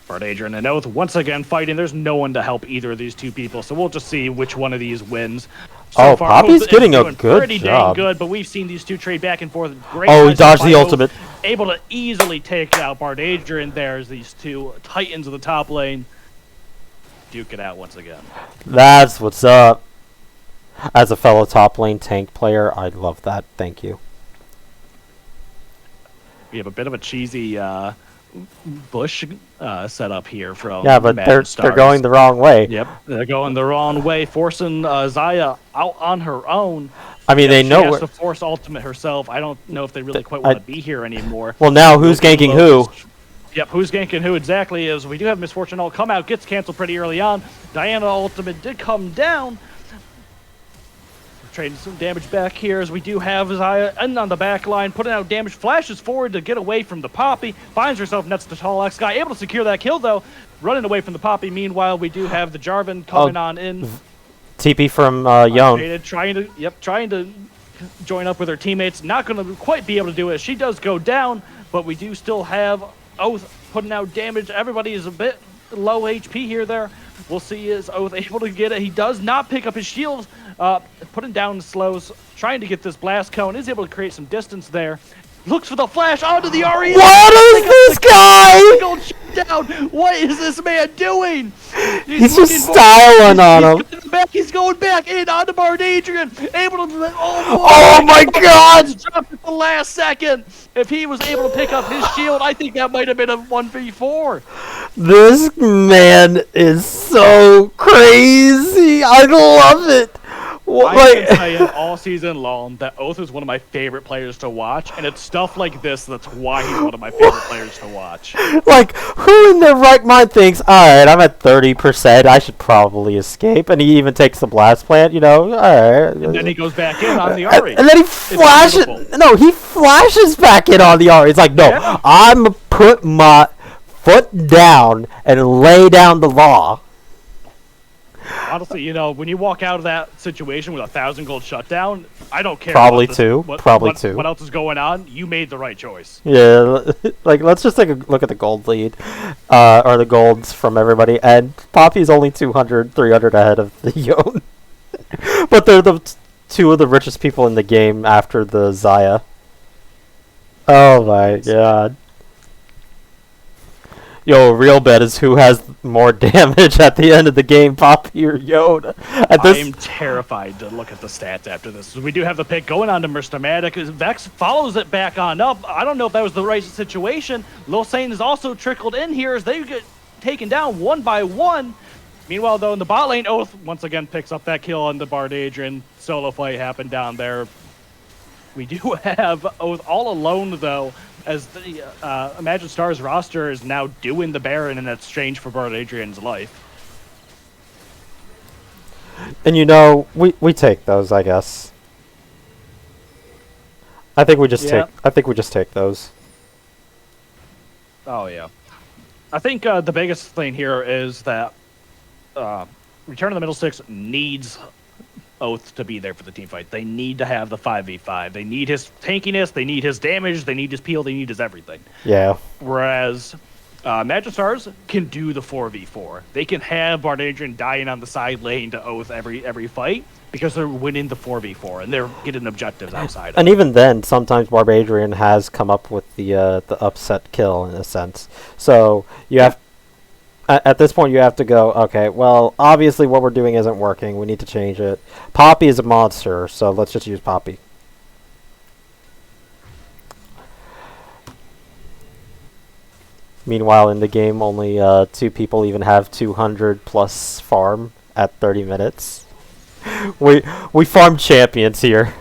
Bard Adrian and Oath once again fighting. There's no one to help either of these two people, so we'll just see which one of these wins. So far, Poppy's getting a good pretty job. Dang good, but we've seen these two trade back and forth. Great he dodged the ultimate. Able to easily take out Bard Adrian there as these two titans of the top lane duke it out once again. That's what's up. As a fellow top lane tank player, I love that. Thank you. We have a bit of a cheesy bush set up here from but they're going the wrong way. Yep, they're going the wrong way, forcing Xayah out on her own. I mean, they know she has to force ultimate herself. I don't know if they really quite want to be here anymore. Well, now who's ganking who? Yep, who's ganking who exactly is. We do have Misfortune ult come out, gets canceled pretty early on. Diana ultimate did come down. Trading some damage back here as we do have Xayah and on the back line, putting out damage, flashes forward to get away from the Poppy, finds herself next to Tall X guy, able to secure that kill though, running away from the Poppy. Meanwhile, we do have the Jarvan coming on in. TP from Yon. Trying to join up with her teammates. Not going to quite be able to do it. She does go down, but we do still have Oath putting out damage. Everybody is a bit low HP here there. We'll see is Oath able to get it. He does not pick up his shield, putting down the slows, trying to get this blast cone. Is able to create some distance there. Looks for the flash onto the RE. What is this guy? Down. What is this man doing? He's just styling on him. He's going back in onto Bard Adrian. Able to. Oh my God! Dropped at the last second. If he was able to pick up his shield, I think that might have been a 1v4. This man is so crazy. I love it. I can tell you all season long that Oath is one of my favorite players to watch, and it's stuff like this that's why he's one of my favorite players to watch. Like, who in their right mind thinks, alright, I'm at 30%, I should probably escape, and he even takes the blast plant, you know, alright. And then he goes back in on the RE. And then he flashes, no, he flashes back in on the RE. It's like, no, yeah. I'm gonna put my foot down and lay down the law. Honestly, you know, when you walk out of that situation with 1,000 gold shutdown, I don't care. Probably two. What else is going on? You made the right choice. Yeah, like let's just take a look at the gold lead, or the golds from everybody, and Poppy's only 200, 300 ahead of the Yone. But they're the two of the richest people in the game after the Xayah. Oh my God. Yo, real bet is who has more damage at the end of the game, Poppy or Yoda. I'm terrified to look at the stats after this. We do have the pick going on to Merstomatic. Vex follows it back on up. I don't know if that was the right situation. Lil Sane is also trickled in here as they get taken down one by one. Meanwhile, though, in the bot lane, Oath once again picks up that kill on the Bard Adrian. Solo fight happened down there. We do have Oath all alone, though, as the Imagine Stars roster is now doing the Baron in exchange for Bard Adrian's life. And you know, we take those, I guess. I think we just take those. Oh yeah. I think the biggest thing here is that Return of the Middlesticks needs Oath to be there for the team fight. They need to have the 5v5. They need his tankiness, they need his damage, they need his peel, they need his everything. Yeah. Whereas Magic Stars can do the 4v4. They can have Bard Adrian dying on the side lane to Oath every fight because they're winning the 4v4 and they're getting objectives outside of it. And even then, sometimes Bard Adrian has come up with the upset kill in a sense. So you have at this point, you have to go, okay, well, obviously what we're doing isn't working. We need to change it. Poppy is a monster, so let's just use Poppy. Meanwhile, in the game, only 2 people even have 200 plus farm at 30 minutes. we farm champions here.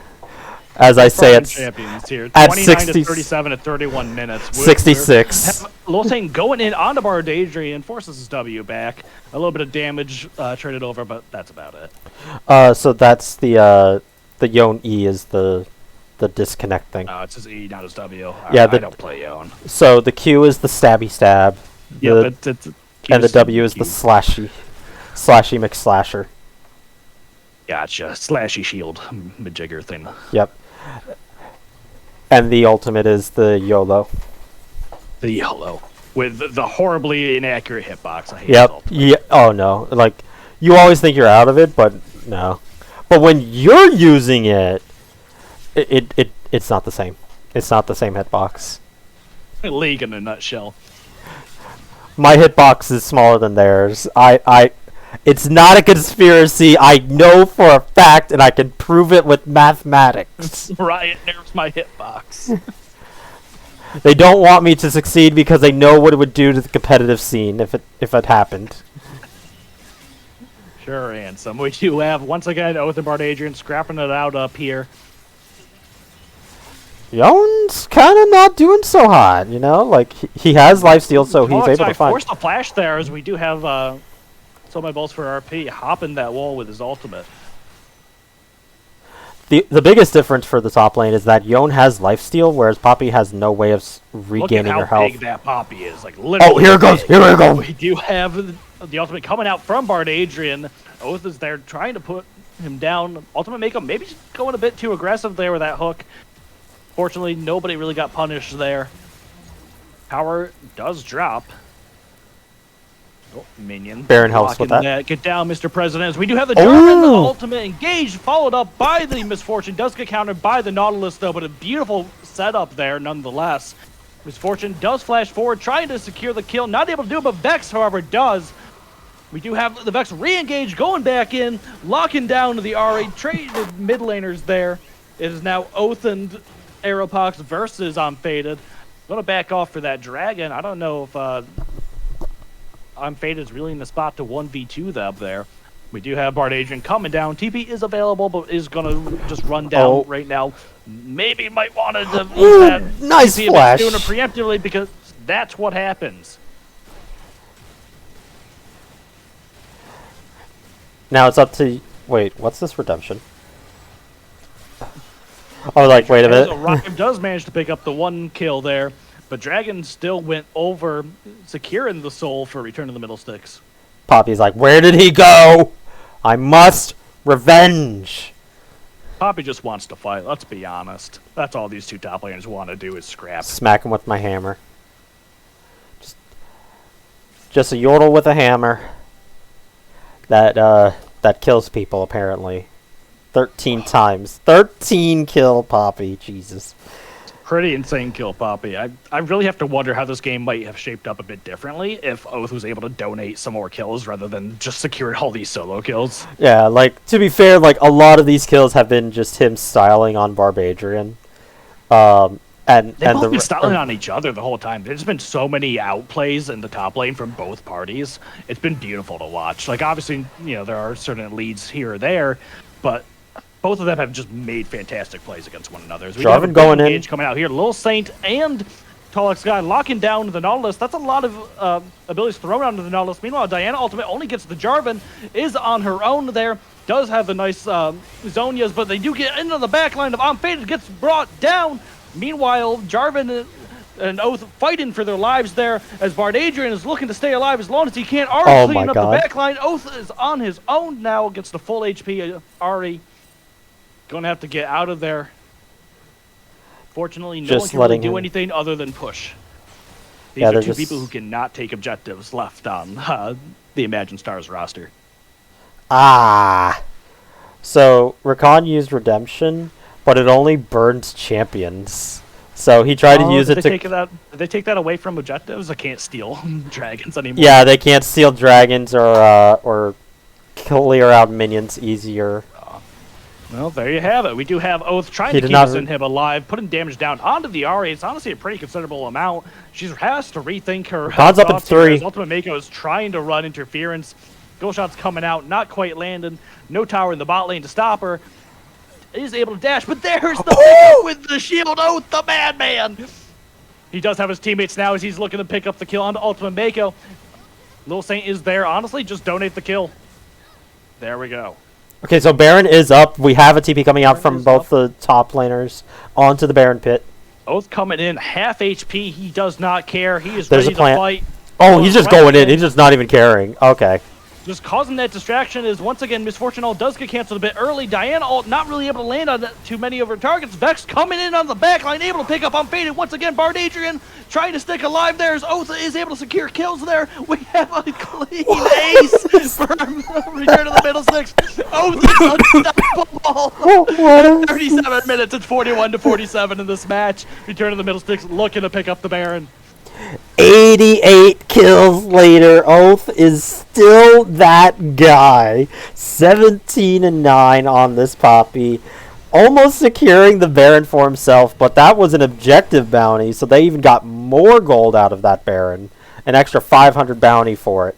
As I say, it's champions here. At 29 to 37 at 31 minutes. 66. Losane going in on the Bard Adrian forces his W back. A little bit of damage traded over, but that's about it. So that's the Yone E is the disconnect thing. It's his E, not his W. Yeah, I don't play Yone. So the Q is the stabby stab. Yeah, and the W is the slashy McSlasher. Gotcha. Slashy shield majigger thing. Yep. And the ultimate is the YOLO. The YOLO. With the horribly inaccurate hitbox. I hate Yep. Yeah. Oh no. Like, you always think you're out of it, but no. But when you're using it, it's not the same. It's not the same hitbox. League in a nutshell. My hitbox is smaller than theirs. It's not a conspiracy. I know for a fact, and I can prove it with mathematics. Riot nerfs my hitbox. They don't want me to succeed because they know what it would do to the competitive scene if it happened. Sure, handsome. We do have, once again, Oath and Bard Adrian scrapping it out up here. Yone's kind of not doing so hot, you know? Like, he has lifesteal, so he's able to find... Force the flash there as we do have... So my bolts for RP hopping that wall with his ultimate. The biggest difference for the top lane is that Yone has lifesteal, whereas Poppy has no way of regaining her health. Look at how big that Poppy is. Like, literally. Oh, here it goes! Here we go! We do have the ultimate coming out from Bard Adrian. Oath is there trying to put him down. Ultimate makeup maybe going a bit too aggressive there with that hook. Fortunately, nobody really got punished there. Power does drop. Oh, minion. Baron helps with Blocking that. Get down, Mr. President. As we do have the Jarvan ultimate engaged, followed up by the Misfortune. Does get countered by the Nautilus, though, but a beautiful setup there nonetheless. Misfortune does flash forward, trying to secure the kill. Not able to do it, but Vex, however, does. We do have the Vex re-engage, going back in, locking down the RA traded mid laners there. It is now Oath and Aeropox versus Unfaded. Gonna back off for that Dragon. I don't know if Unfaded is really in the spot to 1v2 up there. We do have Bard Adrian coming down. TP is available, but is gonna just run down right now. Maybe might want to use that. Nice flash. Doing it preemptively because that's what happens. Now it's up to... Wait, what's this redemption? I was like, wait a minute. Rocket does manage to pick up the one kill there, but Dragon still went over, securing the soul for Return of the Middlesticks. Poppy's like, where did he go? I must revenge. Poppy just wants to fight, let's be honest. That's all these two top laners want to do is scrap. Smack him with my hammer. Just a yordle with a hammer. That kills people, apparently. 13 times. 13 kill Poppy. Jesus. Pretty insane kill, Poppy. I really have to wonder how this game might have shaped up a bit differently if Oath was able to donate some more kills rather than just secure all these solo kills. Yeah, like, to be fair, like, a lot of these kills have been just him styling on Barbadrian. They've both been styling on each other the whole time. There's been so many outplays in the top lane from both parties. It's been beautiful to watch. Like, obviously, you know, there are certain leads here or there, but both of them have just made fantastic plays against one another. We have going in, coming out here. Lil Saint and Tallux Guy locking down the Nautilus. That's a lot of abilities thrown onto the Nautilus. Meanwhile, Diana ultimate only gets the Jarvan, is on her own there. Does have the nice Zonias, but they do get into the backline of Unfaded, gets brought down. Meanwhile, Jarvan and Oath fighting for their lives there as Bard Adrian is looking to stay alive as long as he can. Ari cleaning up the backline. Oath is on his own now against the full HP Ari. Gonna have to get out of there. Fortunately, no one can really do anything other than push. These are two people who cannot take objectives left on the Imagine Stars roster. So Rakan used Redemption, but it only burns champions. So he tried to use it to... Did they take that away from objectives? I can't steal dragons anymore. Yeah, they can't steal dragons or clear out minions easier. Well, there you have it. We do have Oath trying to keep him alive, putting damage down onto the Ari. It's honestly a pretty considerable amount. She has to rethink her... Rakan's up in 3. Ultimate Mako is trying to run interference. Goal shot's coming out, not quite landing. No tower in the bot lane to stop her. Is able to dash, but there's the pick with the shield. Oath, the madman. He does have his teammates now as he's looking to pick up the kill onto Ultimate Mako. Lil Saint is there. Honestly, just donate the kill. There we go. Okay, so Baron is up. We have a TP coming out from both the top laners onto the Baron pit. Oath coming in, half HP. He does not care. He is ready to fight. Oh, he's just going in. He's just not even caring. Okay. Just causing that distraction is, once again, Misfortune ult does get canceled a bit early. Diana ult not really able to land on too many of her targets. Vex coming in on the back line, able to pick up Unfaded. Once again, Bard Adrian trying to stick alive there as Oath is able to secure kills there. We have a clean ace for Return of the Middlesticks. Oath is unstoppable. 37 minutes, it's 41-47 in this match. Return of the Middlesticks looking to pick up the Baron. 88 kills later, Oath is still that guy. 17-9 on this Poppy. Almost securing the Baron for himself, but that was an objective bounty, so they even got more gold out of that Baron. An extra 500 bounty for it.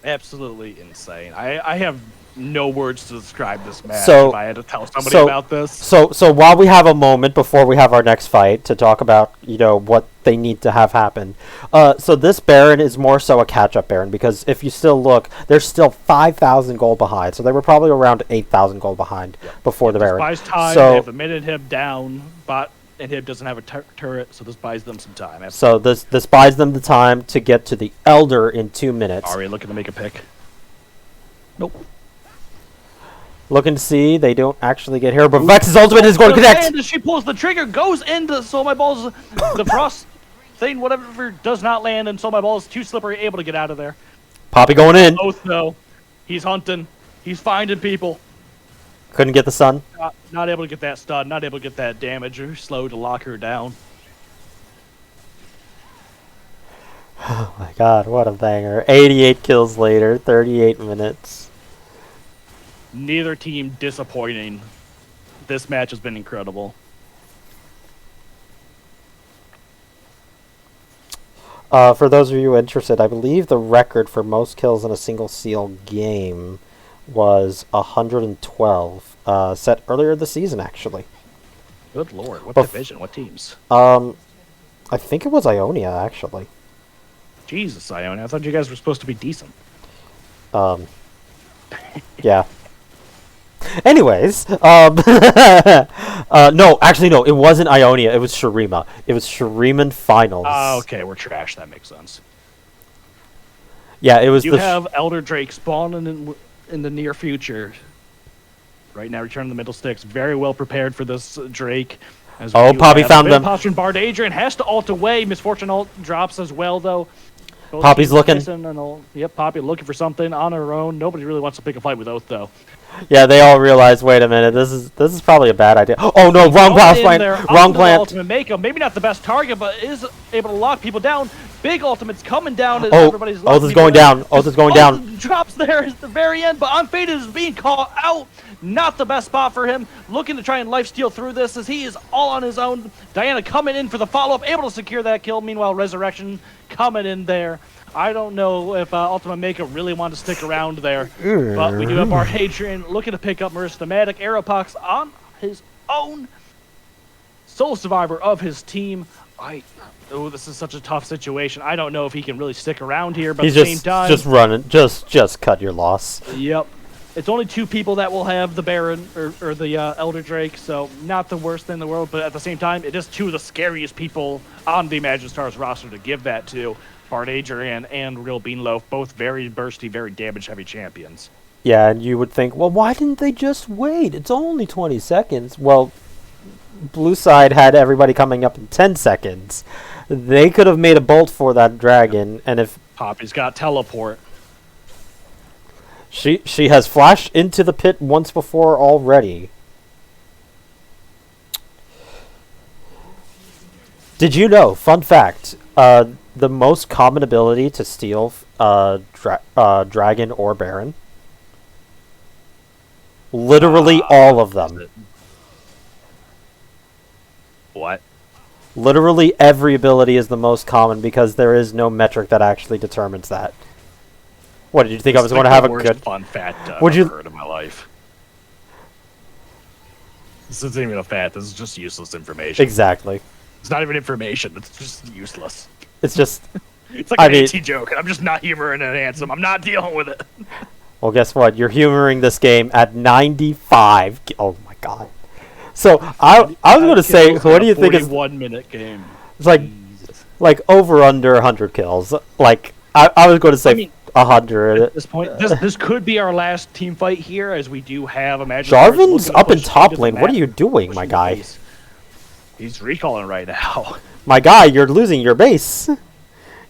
Absolutely insane. I have no words to describe this match if I had to tell somebody about this. So while we have a moment before we have our next fight to talk about, you know, what they need to have happen. So this Baron is more so a catch-up Baron, because if you still look, they're still 5,000 gold behind. So they were probably around 8,000 gold behind before the Baron. Buys time. They have a minute him down, but Inhib doesn't have a turret, so this buys them some time. So this buys them the time to get to the Elder in 2 minutes. Ari looking to make a pick. Nope. Looking to see, they don't actually get here, but Vex's ultimate is going to connect! And she pulls the trigger, goes into So My Balls, the Frost thing, whatever does not land, and so my ball is too slippery, able to get out of there. Poppy going in. Both though. He's hunting. He's finding people. Couldn't get the stun. Not able to get that stun. Not able to get that damage. Or slow to lock her down. Oh my god, what a banger. 88 kills later, 38 minutes. Neither team disappointing. This match has been incredible. For those of you interested, I believe the record for most kills in a single CEAL game was 112, set earlier this season, actually. Good lord, what division, what teams? I think it was Ionia, actually. Jesus, Ionia, I thought you guys were supposed to be decent. Yeah. Anyways, no, actually no, it wasn't Ionia, it was Shurima. It was Shuriman Finals. Okay, we're trash, that makes sense. Yeah, it was You have Elder Drake spawning in the near future. Right now, Return of the Middlesticks, very well prepared for this Drake. Poppy found them. Postron Bard Adrian has to ult away. Misfortune ult drops as well, though. Poppy's looking. Yep, Poppy looking for something on her own. Nobody really wants to pick a fight with Oath, though. Yeah, they all realize, wait a minute, this is probably a bad idea. Oh no, wrong pass plant. Wrong plant. Ultimate Mako, maybe not the best target, but is able to lock people down. Big ultimates coming down as everybody's Oath is going down. Oath is going down. Drops there at the very end, but Unfaded is being caught out. Not the best spot for him. Looking to try and lifesteal through this as he is all on his own. Diana coming in for the follow-up, able to secure that kill. Meanwhile, Resurrection coming in there. I don't know if Ultimate Mako really wanted to stick around there, but we do have our Hadrian looking to pick up Meristematic. Aeropox on his own. Sole survivor of his team. This is such a tough situation. I don't know if he can really stick around here, but at the same time... just running. Just cut your loss. Yep. It's only 2 people that will have the Baron or the Elder Drake, so not the worst thing in the world, but at the same time, it is 2 of the scariest people on the Imagine Stars roster to give that to. Bard Adrian and Real Beanloaf, both very bursty, very damage-heavy champions. Yeah, and you would think, well, why didn't they just wait? It's only 20 seconds. Well, Blue Side had everybody coming up in 10 seconds. They could have made a bolt for that dragon, and if... Poppy's got teleport. She has flashed into the pit once before already. Did you know, fun fact, the most common ability to steal Dragon or Baron? Literally all of them. What? Literally every ability is the most common because there is no metric that actually determines that. What, did you think I was going to have a good... fun fact I've heard in my life. This isn't even a fact, this is just useless information. Exactly. It's not even information, it's just useless. It's just... It's like an AT joke, and I'm just not humoring it, Ansem. I'm not dealing with it. Well, guess what? You're humoring this game at 95. Oh my god. So, I was going to say, what do you think is... 41-minute game. It's like over under 100 kills. Like, I was going to say 100. At this point, this could be our last team fight here, as we do have... Jarvan's up in top lane. What are you doing, my guy? He's recalling right now. My guy, you're losing your base.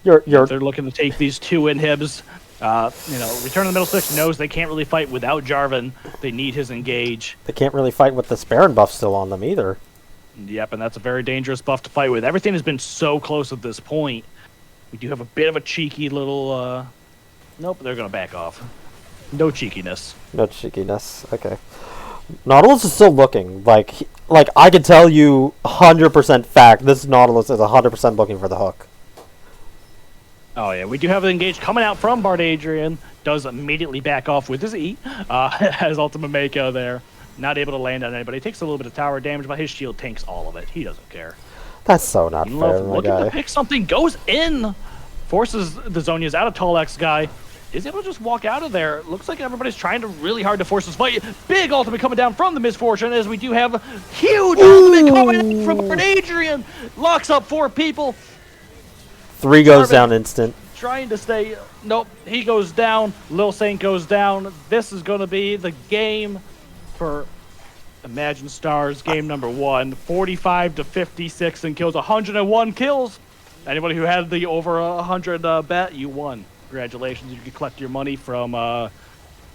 They're looking to take these 2 inhibs. Return of the Middlesticks knows they can't really fight without Jarvan. They need his engage. They can't really fight with the Baron buff still on them either. Yep, and that's a very dangerous buff to fight with. Everything has been so close at this point. We do have a bit of a cheeky little... Nope, they're going to back off. No cheekiness. No cheekiness. Okay. Nautilus is still looking. Like I can tell you 100% fact, this Nautilus is 100% looking for the hook. Oh yeah, we do have an engage coming out from Bard Adrian. Does immediately back off with his E. Has Ultimate Mako there. Not able to land on anybody. Takes a little bit of tower damage, but his shield tanks all of it. He doesn't care. That's so not fair, my guy. Looking to pick something. Goes in. Forces the Zonias out of Tall X guy. Is able to just walk out of there. Looks like everybody's trying to really hard to force this fight. Big ultimate coming down from the Misfortune as we do have a huge ultimate coming in from Bard Adrian. Locks up 4 people. 3 goes down instant. Trying to stay. Nope, he goes down. Lil Saint goes down. This is going to be the game for Imagine Stars. Game number 1. 45 to 56 and kills. 101 kills. Anybody who had the over 100 bet, you won. Congratulations! You can collect your money from I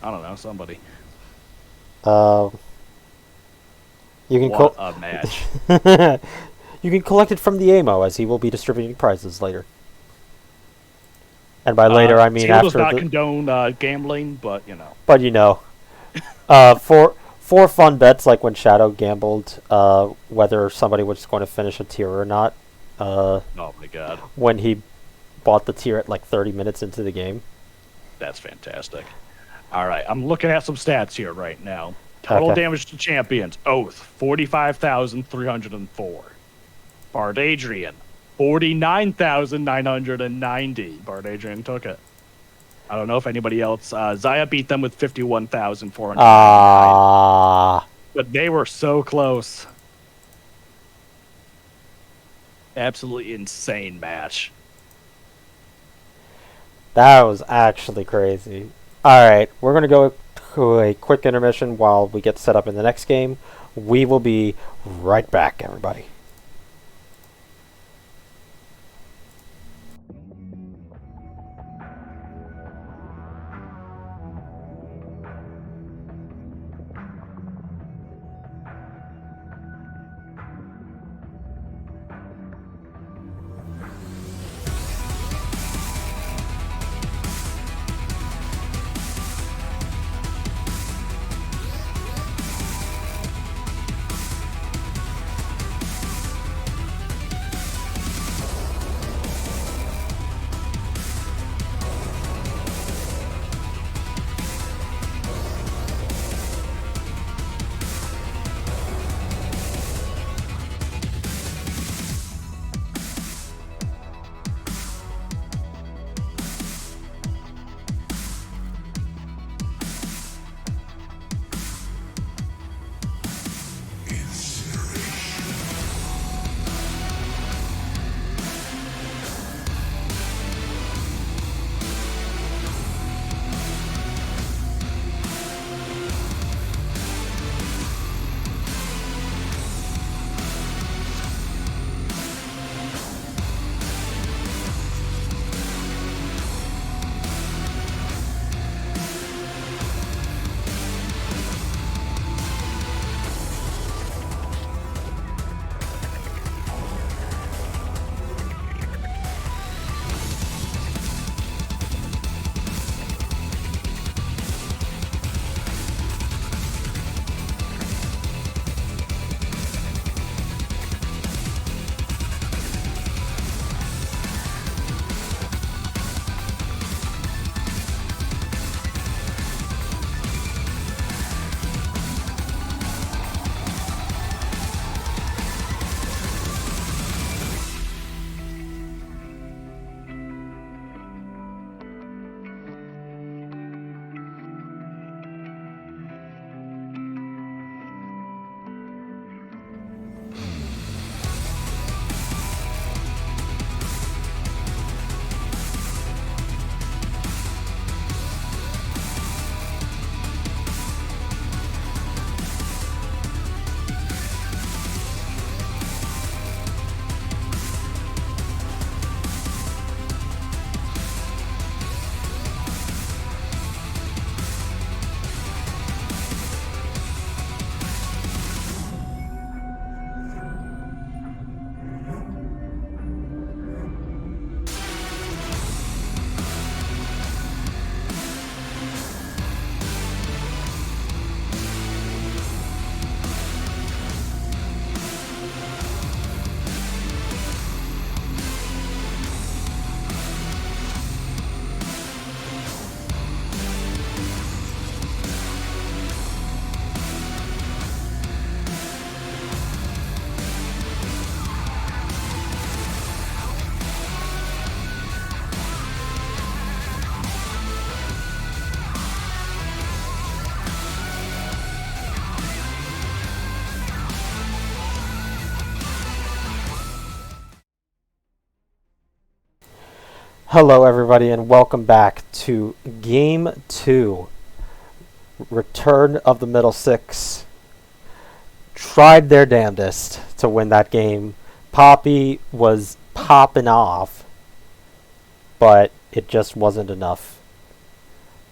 don't know, somebody. Uh, you can What a match! you can collect it from the AMO, as he will be distributing prizes later. And by later, I mean CEAL does after not the. condone gambling, but you know. But for fun bets, like when Shadow gambled whether somebody was going to finish a tier or not. Oh my god, when he bought the tier at like 30 minutes into the game. that's fantastic. All right, I'm looking at some stats here right now. Total damage to champions: Oath 45,304. Bard Adrian 49,990. Bard Adrian took it. I don't know if anybody else. Zaya beat them with 51,499. But they were so close. Absolutely insane match. That was actually crazy. Alright, we're going to go to a quick intermission while we get set up in the next game. We will be right back, everybody. Hello, everybody, and welcome back to Game 2. Return of the Middlesticks. Tried their damnedest to win that game. Poppy was popping off, but it just wasn't enough.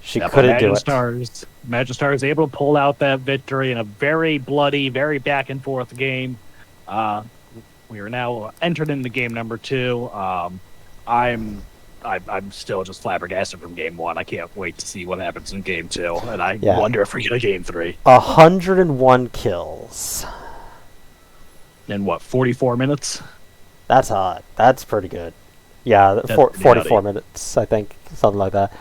She couldn't do it. Imagine Stars able to pull out that victory in a very bloody, very back and forth game. We are now entered into game number 2. I'm still just flabbergasted from game 1. I can't wait to see what happens in game 2, and I wonder if we get a game 3. 101 kills. In what, 44 minutes? That's hot. That's pretty good. Yeah, 44 minutes, I think, something like that.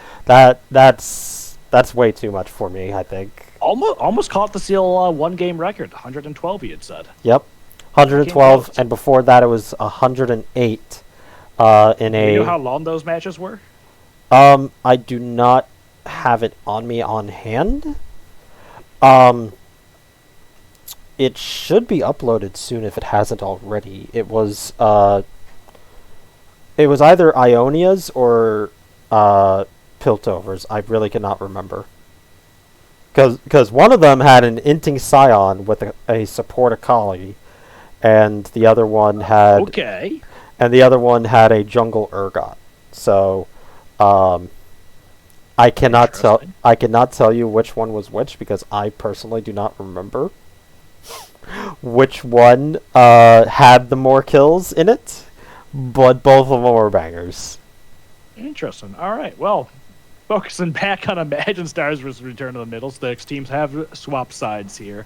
That's way too much for me, I think. Almost caught the CEAL one-game record, 112, he had said. Yep, 112, and before that it was 108. Do you know how long those matches were? I do not have it on me on hand. It should be uploaded soon if it hasn't already. It was either Ionia's or Piltover's. I really cannot remember. Because one of them had an Inting Scion with a support Akali, and the other one had and the other one had a jungle Urgot. So, I cannot tell you which one was which because I personally do not remember which one had the more kills in it, but both of them were bangers. Interesting. All right. Well, focusing back on Imagine Stars versus Return of the Middlesticks, teams have swapped sides here.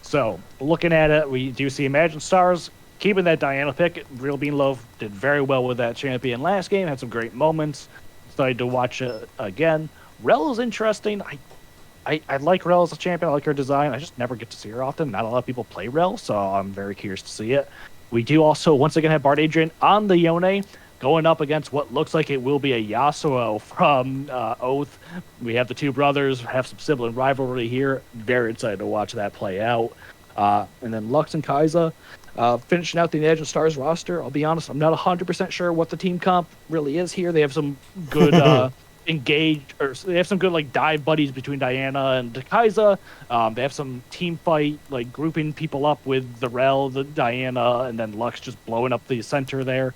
So, looking at it, we do see Imagine Stars keeping that Diana pick. Real Bean Loaf did very well with that champion last game, had some great moments. Excited to watch it again. Rel is interesting. I like Rel as a champion. I like her design. I just never get to see her often. Not a lot of people play Rel, so I'm very curious to see it. We do also, once again, have Bart Adrian on the Yone, going up against what looks like it will be a Yasuo from Oath. We have the two brothers, have some sibling rivalry here. Very excited to watch that play out. And then Lux and Kai'Sa finishing out the Imagine Stars roster. I'll be honest, I'm not 100% sure what the team comp really is here. They have some good they have some good like dive buddies between Diana and Kai'Sa. They have some team fight, like grouping people up with the Rel, the Diana, and then Lux just blowing up the center there.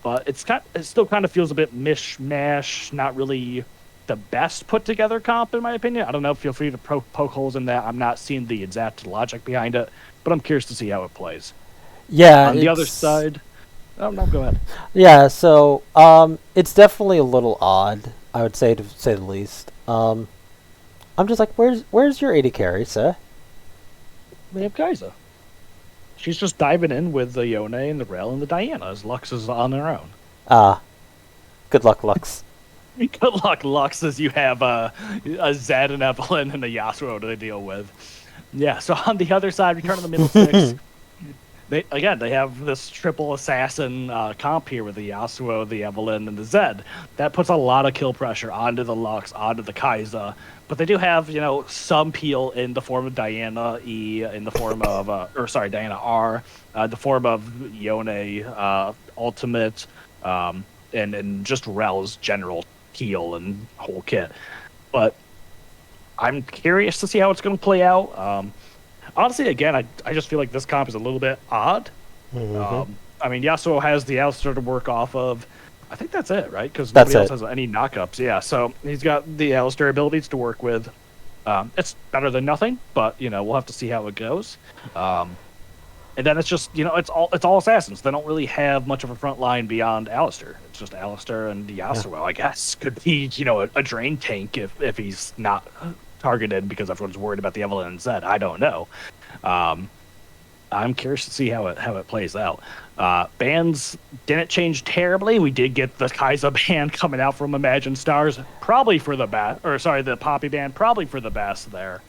But it still kind of feels a bit mishmash, not really the best put together comp in my opinion. I don't know, feel free to poke holes in that. I'm not seeing the exact logic behind it, but I'm curious to see how it plays. Yeah. On the other side, no, go ahead. Yeah, so it's definitely a little odd, I would say, to say the least. I'm just like, where's your AD carry, sir? They have Kai'Sa. She's just diving in with the Yone and the Rel and the Diana as Lux is on their own. Good luck, Lux. Good luck, Lux, as you have a Zed and Evelyn and a Yasuo to deal with. Yeah, so on the other side, Return of the Middlesticks. They have this triple assassin comp here with the Yasuo, the Evelyn, and the Zed. That puts a lot of kill pressure onto the Lux, onto the Kai'Sa. But they do have, some peel in the form of Diana E, in the form of, Diana R, the form of Yone Ultimate, and just Rel's general heal and whole kit. But I'm curious to see how it's going to play out. Honestly, again, I just feel like this comp is a little bit odd. Mm-hmm. Yasuo has the Alistar to work off of. I think that's it, right? Because nobody else has any knockups. Yeah, so he's got the Alistar abilities to work with. It's better than nothing, but, we'll have to see how it goes. And then it's just, it's all assassins. They don't really have much of a front line beyond Alistar. It's just Alistar and Yasuo, I guess. Could be, a drain tank if he's not targeted because everyone's worried about the Evelyn and Zed. I don't know. I'm curious to see how it plays out. Bans didn't change terribly. We did get the Kai'Sa ban coming out from Imagine Stars, probably for the best. The Poppy ban, probably for the best there.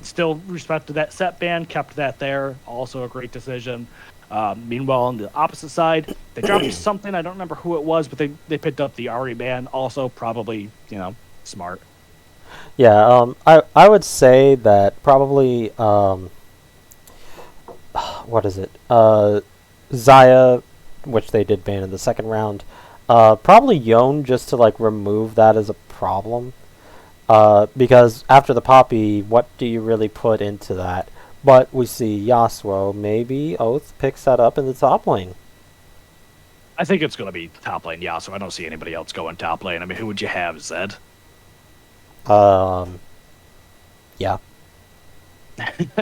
Still respected that set ban, kept that there. Also a great decision. Meanwhile, on the opposite side, they dropped something. I don't remember who it was, but they picked up the Ari ban. Also, probably smart. Yeah, I would say that probably what is it? Xayah, which they did ban in the second round. Probably Yone, just to remove that as a problem. Because after the Poppy, what do you really put into that? But we see Yasuo, maybe Oath picks that up in the top lane. I think it's going to be top lane Yasuo. I don't see anybody else going top lane. I mean, who would you have, Zed? Yeah. I think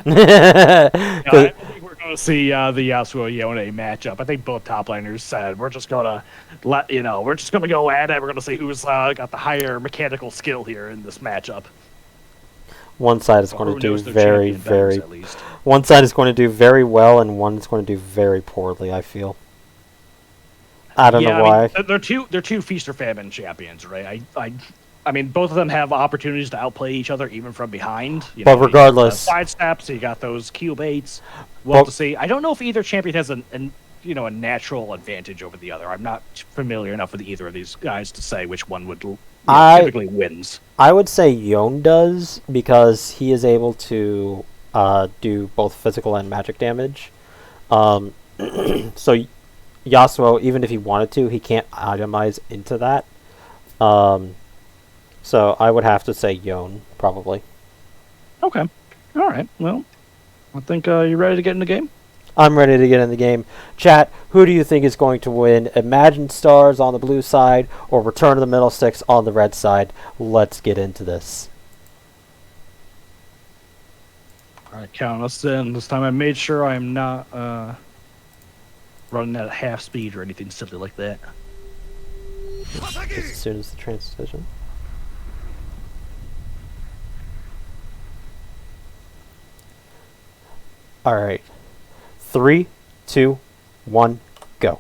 we're going to see the Yasuo Yone matchup. I think both top laners said we're just going to we're just going to go at it. We're going to see who's got the higher mechanical skill here in this matchup. One side is going to do very, very. One side is going to do very well, and one is going to do very poorly. I feel. I don't know why. I mean, they're two feast or famine champions, right? I mean, both of them have opportunities to outplay each other even from behind. But regardless, side steps. You got those Q baits. We'll have to see. I don't know if either champion has a natural advantage over the other. I'm not familiar enough with either of these guys to say which one would typically wins. I would say Yone does because he is able to do both physical and magic damage. So Yasuo, even if he wanted to, he can't itemize into that. So I would have to say Yone, probably. Okay. All right. Well, I think you're ready to get in the game? I'm ready to get in the game. Chat, who do you think is going to win? Imagine Stars on the blue side or Return of the Middlesticks on the red side? Let's get into this. All right, count us in. This time I made sure I'm not running at half speed or anything silly like that. Just as soon as the transition. Alright. 3, 2, 1, go.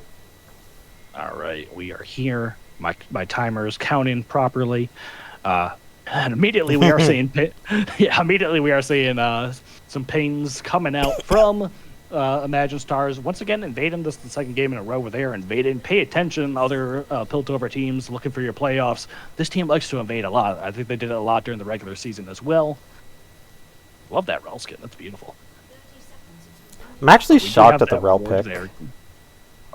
Alright, we are here. My timer is counting properly. And immediately we are seeing some pains coming out from Imagine Stars. Once again, invading this the second game in a row where they are invading. Pay attention, other Piltover teams looking for your playoffs. This team likes to invade a lot. I think they did it a lot during the regular season as well. Love that Rel skin. That's beautiful. I'm actually shocked at the Rel pick. There.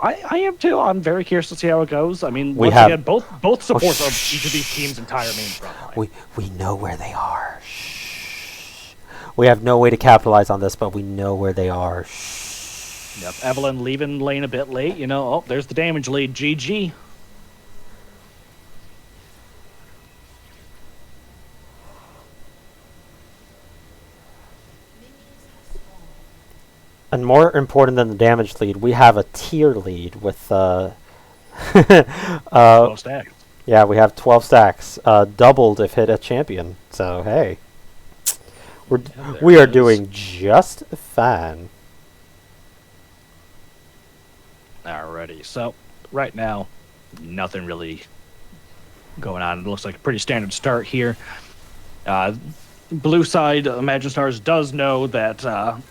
I am too. I'm very curious to see how it goes. I mean, again, both supports of each of these teams' entire main front line. We know where they are. Shh. We have no way to capitalize on this, but we know where they are. Shh. Yep, Evelyn leaving lane a bit late. Oh, there's the damage lead. GG. And more important than the damage lead, we have a tier lead with 12 stacks. Yeah, we have 12 stacks, doubled if hit a champion. So hey, we are doing just fine. Alrighty, so right now, nothing really going on. It looks like a pretty standard start here. Blue side, Imagine Stars does know that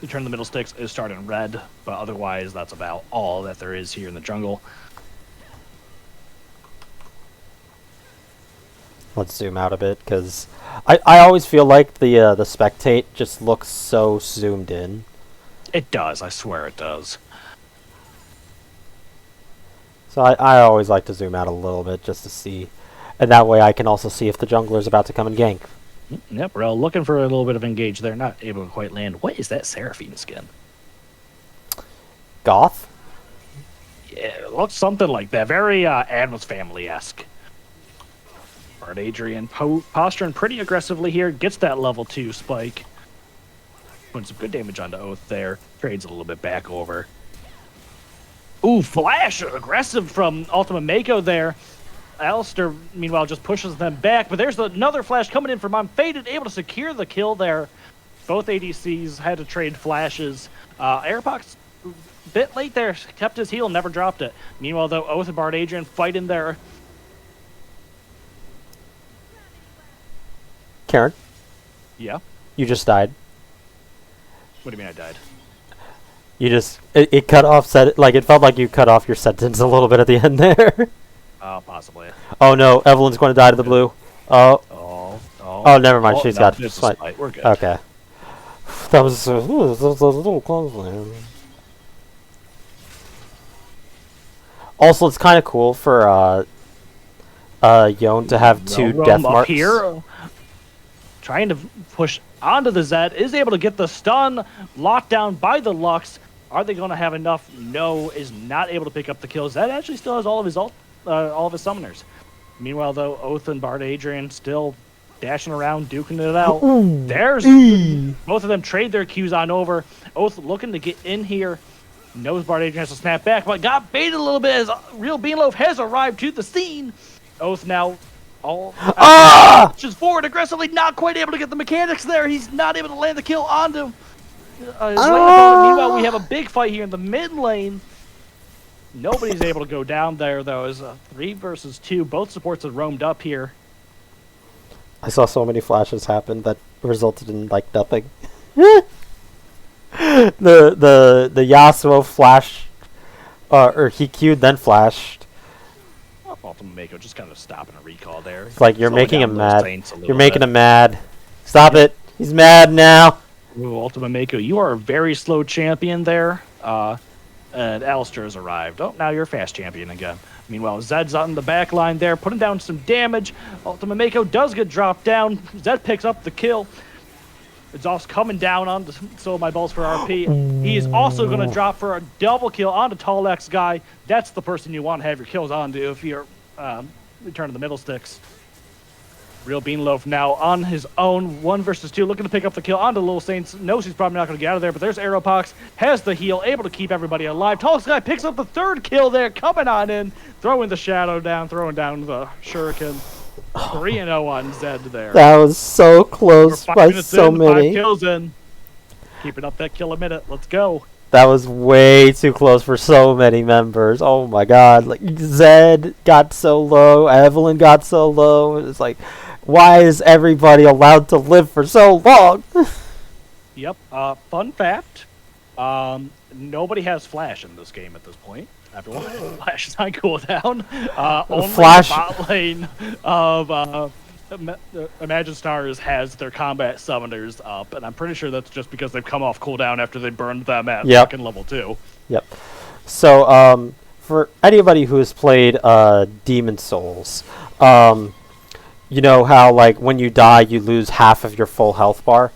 Return of the Middlesticks is starting red, but otherwise that's about all that there is here in the jungle. Let's zoom out a bit, because I always feel like the spectate just looks so zoomed in. It does, I swear it does. So I always like to zoom out a little bit just to see, and that way I can also see if the jungler is about to come and gank. Yep, Rel looking for a little bit of engage there, not able to quite land. What is that Seraphine skin? Goth? Yeah, it looks something like that. Very Adam's Family-esque. Bard Adrian posturing pretty aggressively here. Gets that level 2 spike. Putting some good damage onto Oath there. Trades a little bit back over. Ooh, flash! Aggressive from Ultima Mako there. Alistair, meanwhile, just pushes them back. But there's another flash coming in from Unfaded, able to secure the kill there. Both ADCs had to trade flashes. Airpox, a bit late there. Kept his heal, never dropped it. Meanwhile, though, Oath and Bard Adrian fighting there. Karen? Yeah? You just died. What do you mean I died? You just... It cut off... it felt like you cut off your sentence a little bit at the end there. Possibly. Oh no, Evelyn's going to die to the blue. Oh, never mind. She's got. We're good. Okay. That was a little close there. Also, it's kind of cool for Yone to have two death marks here. Trying to push onto the Zed, is able to get the stun, locked down by the Lux. Are they going to have enough? No, is not able to pick up the kills. That actually still has all of his summoners. Meanwhile, though, Oath and Bard Adrian still dashing around, duking it out. Ooh. There's both of them trade their Qs on over. Oath looking to get in here. Knows Bard Adrian has to snap back, but got baited a little bit as Real Beanloaf has arrived to the scene. Oath now all just forward aggressively, not quite able to get the mechanics there. He's not able to land the kill onto his lane opponent. Meanwhile, we have a big fight here in the mid lane. Nobody's able to go down there, though. It's a 3 versus 2. Both supports have roamed up here. I saw so many flashes happen that resulted in like nothing. the Yasuo flashed, or he queued then flashed. Ultimate Mako just kind of stopping a recall there. It's like you're making him mad. You're making him mad. Stop it. He's mad now. Ooh, Ultimate Mako, you are a very slow champion there. And Alistair has arrived. Oh, now you're a fast champion again. Meanwhile, Zed's on the back line there, putting down some damage. Ultimate Mako does get dropped down. Zed picks up the kill. Exhaust coming down on the Soul My Balls for RP. He is also going to drop for a double kill onto Tall X Guy. That's the person you want to have your kills onto if you're returning the Middlesticks. Real Beanloaf now on his own, 1 versus 2, looking to pick up the kill onto Little Saints. Knows he's probably not going to get out of there, but there's Aeropox, has the heal, able to keep everybody alive. Tallest Guy picks up the 3rd kill there, coming on in, throwing the Shadow down, throwing down the Shuriken. 3-0 on Zed there. That was so close by so many. 5 kills in. Keeping up that kill a minute. Let's go. That was way too close for so many members. Oh my god. Like Zed got so low, Evelyn got so low. It's like, why is everybody allowed to live for so long? Yep. Fun fact. Nobody has Flash in this game at this point. Everyone Flash is on cooldown. Only Flash. The bot lane of Imagine Stars has their combat summoners up, and I'm pretty sure that's just because they've come off cooldown after they burned them at fucking level 2. Yep. So, for anybody who has played Demon Souls, you know how like when you die you lose half of your full health bar?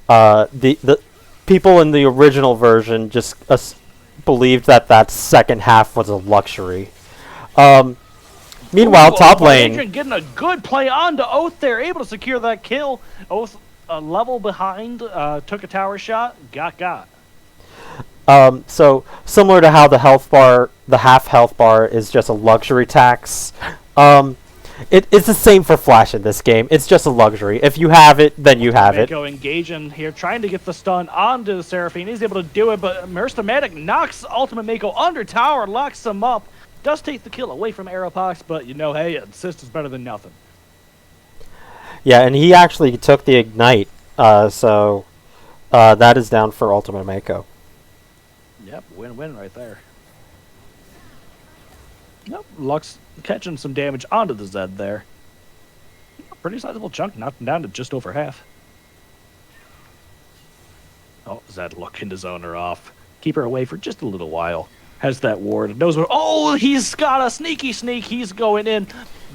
The people in the original version just believed that second half was a luxury. Meanwhile, top lane. Adrian getting a good play onto Oath there, able to secure that kill. Oath a level behind, took a tower shot, got. So similar to how the half health bar is just a luxury tax. It's the same for Flash in this game. It's just a luxury. If you have it, then you have it. Mako engaging here, trying to get the stun onto the Seraphine. He's able to do it, but Merstomatic knocks Ultimate Mako under tower, locks him up. Does take the kill away from Aeropox, but you know, hey, assist is better than nothing. Yeah, and he actually took the Ignite, so that is down for Ultimate Mako. Yep, win-win right there. Yep, Lux catching some damage onto the Zed there. Pretty sizable chunk, knocked him down to just over half. Oh, Zed looking to zone her off. Keep her away for just a little while. Has that ward. Knows where. Oh, he's got a sneaky sneak. He's going in.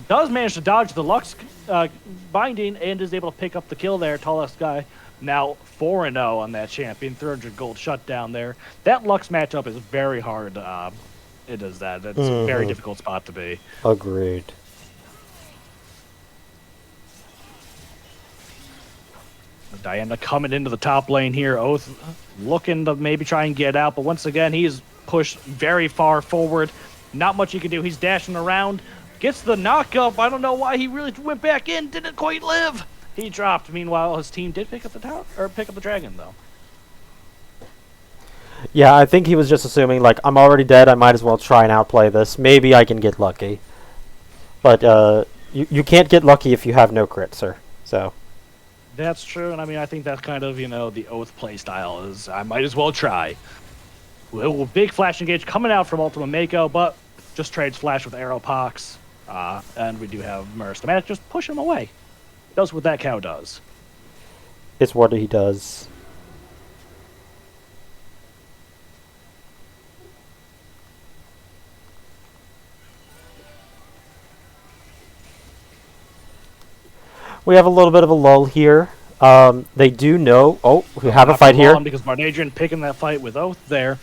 Does manage to dodge the Lux binding and is able to pick up the kill there. Tallest Guy now 4-0 on that champion. 300 gold shutdown there. That Lux matchup is very hard. It is that. That's a very difficult spot to be. Agreed. Diana coming into the top lane here. Oath looking to maybe try and get out, but once again, he's pushed very far forward. Not much he can do. He's dashing around. Gets the knock up. I don't know why he really went back in. Didn't quite live. He dropped. Meanwhile, his team did pick up the tower, or pick up the dragon, though. Yeah, I think he was just assuming, like, I'm already dead, I might as well try and outplay this. Maybe I can get lucky. But, you can't get lucky if you have no crit, sir. So. That's true, and I mean, I think that's kind of, you know, the Oath playstyle is, I might as well try. Well, big flash engage coming out from Ultima Mako, but just trades flash with Aeropox. And we do have Merstomatic just push him away. Does what that cow does. It's what he does. We have a little bit of a lull here. They do know. Oh, we have a fight here. Because Bard Adrian picking that fight with Oath there.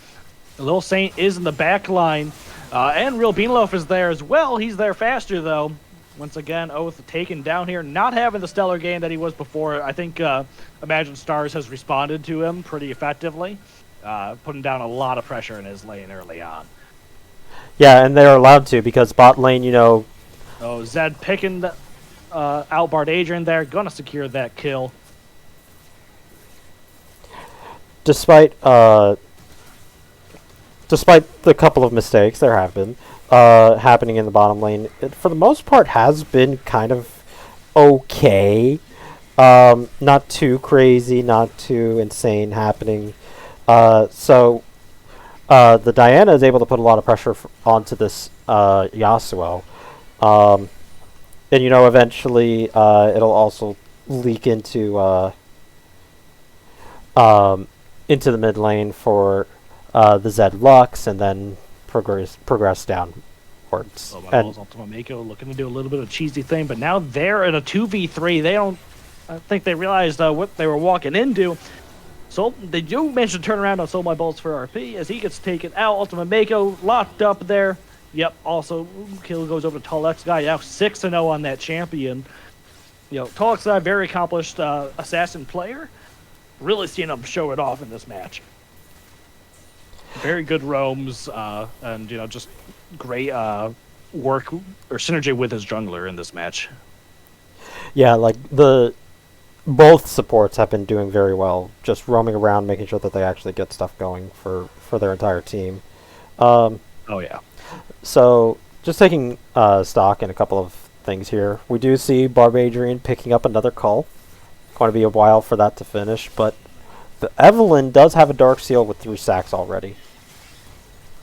Lil Saint is in the back line, and Real Beanloaf is there as well. He's there faster, though. Once again, Oath taken down here, not having the stellar game that he was before. I think Imagine Stars has responded to him pretty effectively, putting down a lot of pressure in his lane early on. Yeah, and they're allowed to because bot lane, you know. Oh, Zed picking out Bard Adrian there, gonna secure that kill. Despite the couple of mistakes there have been happening in the bottom lane, it for the most part has been kind of okay. Not too crazy, not too insane happening. So the Diana is able to put a lot of pressure onto this Yasuo. And you know, eventually it'll also leak into the mid lane for the Zed Lux, and then progress downwards. Oh, my balls, Ultimate Mako looking to do a little bit of cheesy thing, but now they're in a 2v3. I think they realized what they were walking into. So they do manage to turn around on Soul My Balls for RP as he gets taken out. Ultimate Mako locked up there. Yep, also kill goes over to Tall X Guy. Now 6-0 on that champion. You know, Tall X Guy, very accomplished assassin player. Really seeing him show it off in this match. Very good roams, and you know, just great work or synergy with his jungler in this match. Yeah, like both supports have been doing very well, just roaming around, making sure that they actually get stuff going for their entire team. Oh yeah. So just taking stock in a couple of things here, we do see Barbadrian picking up another cull. Going to be a while for that to finish, but the Evelyn does have a Dark Seal with 3 sacks already.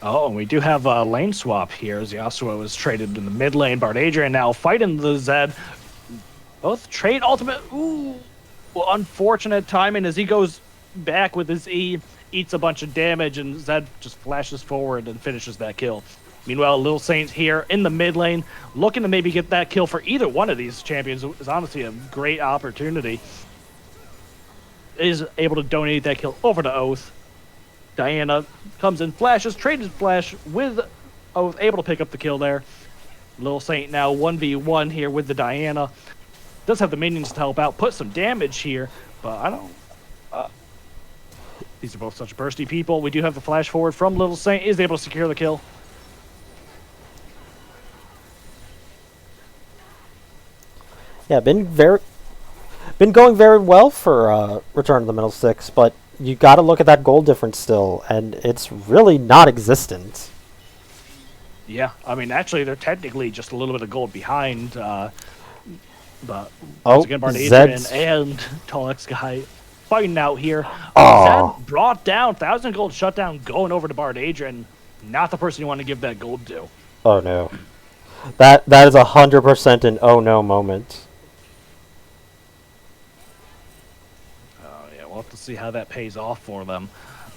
Oh, and we do have a lane swap here as Yasuo is traded in the mid lane. Bard Adrian now fighting the Zed. Both trade ultimate. Ooh, well, unfortunate timing as he goes back with his E, eats a bunch of damage, and Zed just flashes forward and finishes that kill. Meanwhile, Lil Saint here in the mid lane, looking to maybe get that kill for either one of these champions. Is honestly a great opportunity. Is able to donate that kill over to Oath. Diana comes in, flashes, traded flash with Oath, able to pick up the kill there. Lil Saint now 1v1 here with the Diana. Does have the minions to help out, put some damage here, but I don't... these are both such bursty people. We do have the flash forward from Lil Saint, is able to secure the kill. Yeah, been going very well for Return to the Middlesticks, but you got to look at that goal difference still, and it's really not existent. Yeah, I mean, actually, they're technically just a little bit of gold behind, but once again, Bard Adrian and Tall X Guy fighting out here. Zed brought down 1,000 gold shutdown, going over to Bard Adrian. Not the person you want to give that gold to. Oh no, that is 100% an oh no moment. We'll have to see how that pays off for them.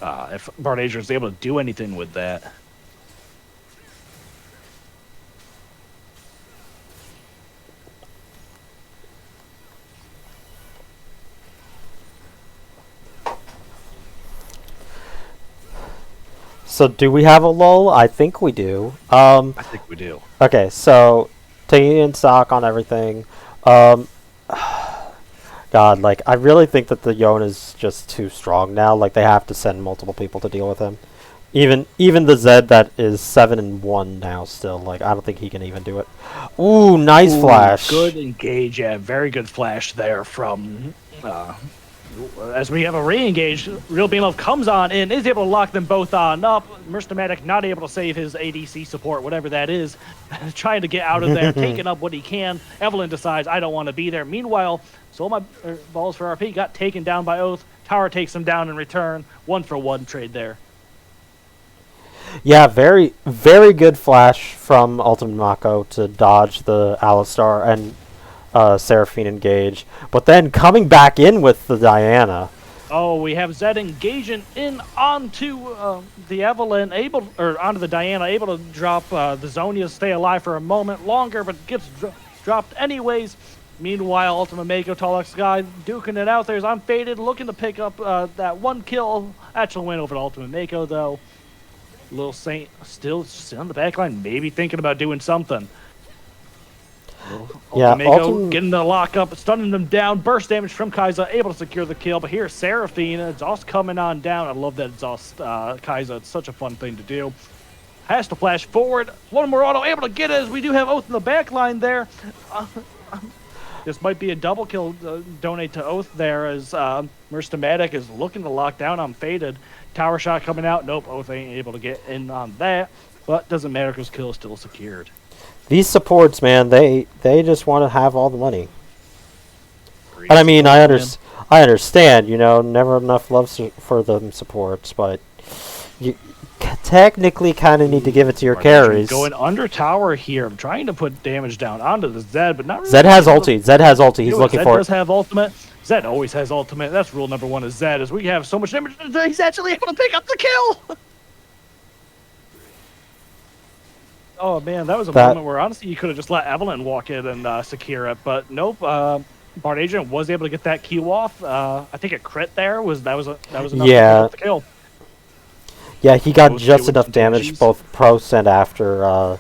If Bard Adrian is able to do anything with that. So do we have a lull? I think we do. I think we do. Okay, so taking in stock on everything. God, like, I really think that the Yone is just too strong now. Like, they have to send multiple people to deal with him. Even the Zed that is 7-1 now still. Like, I don't think he can even do it. Ooh, nice flash. Good engage, yeah. Very good flash there from... as we have a re-engage, Real Beanloaf comes on in, is able to lock them both on up. Merstomatic not able to save his ADC support, whatever that is. Trying to get out of there, taking up what he can. Evelyn decides, I don't want to be there. Meanwhile, Soul My Balls for RP got taken down by Oath. Tower takes him down in return. 1-for-1 trade there. Yeah, very, very good flash from Ultimate Mako to dodge the Alistar and Seraphine engage. But then coming back in with the Diana. Oh, we have Zed engaging in onto the Evelyn, onto the Diana, able to drop the Zonia, stay alive for a moment longer, but gets dropped anyways. Meanwhile, Ultimate Mako, Tall X Guy, duking it out there as Unfaded, looking to pick up that one kill. Actual win over to Ultimate Mako, though. Little Saint still on the back line, maybe thinking about doing something. Yeah, Mako getting the lock up, stunning them down. Burst damage from Kai'Sa, able to secure the kill. But here, Seraphine, Exhaust coming on down. I love that Exhaust Kai'Sa. It's such a fun thing to do. Has to flash forward. One more auto, able to get it as we do have Oath in the back line there. This might be a double kill donate to Oath there as Merstomatic is looking to lock down on Faded. Tower shot coming out. Nope, Oath ain't able to get in on that. But doesn't matter because kill is still secured. These supports, man, they just want to have all the money. And I mean, I understand, you know, never enough love for them supports, but you technically kind of need to give it to your carries. Going under tower here. I'm trying to put damage down onto the Zed, but not really. Zed has ulti. Zed has ulti. He's looking for it. Zed does have ultimate. Zed always has ultimate. That's rule number one of Zed, is we have so much damage. He's actually able to pick up the kill. Oh man, that was a moment where honestly you could have just let Evelyn walk in and secure it, but nope. Bard Agent was able to get that Q off. I think a crit there was enough to pick up the kill. Yeah, he got just enough damage both post and after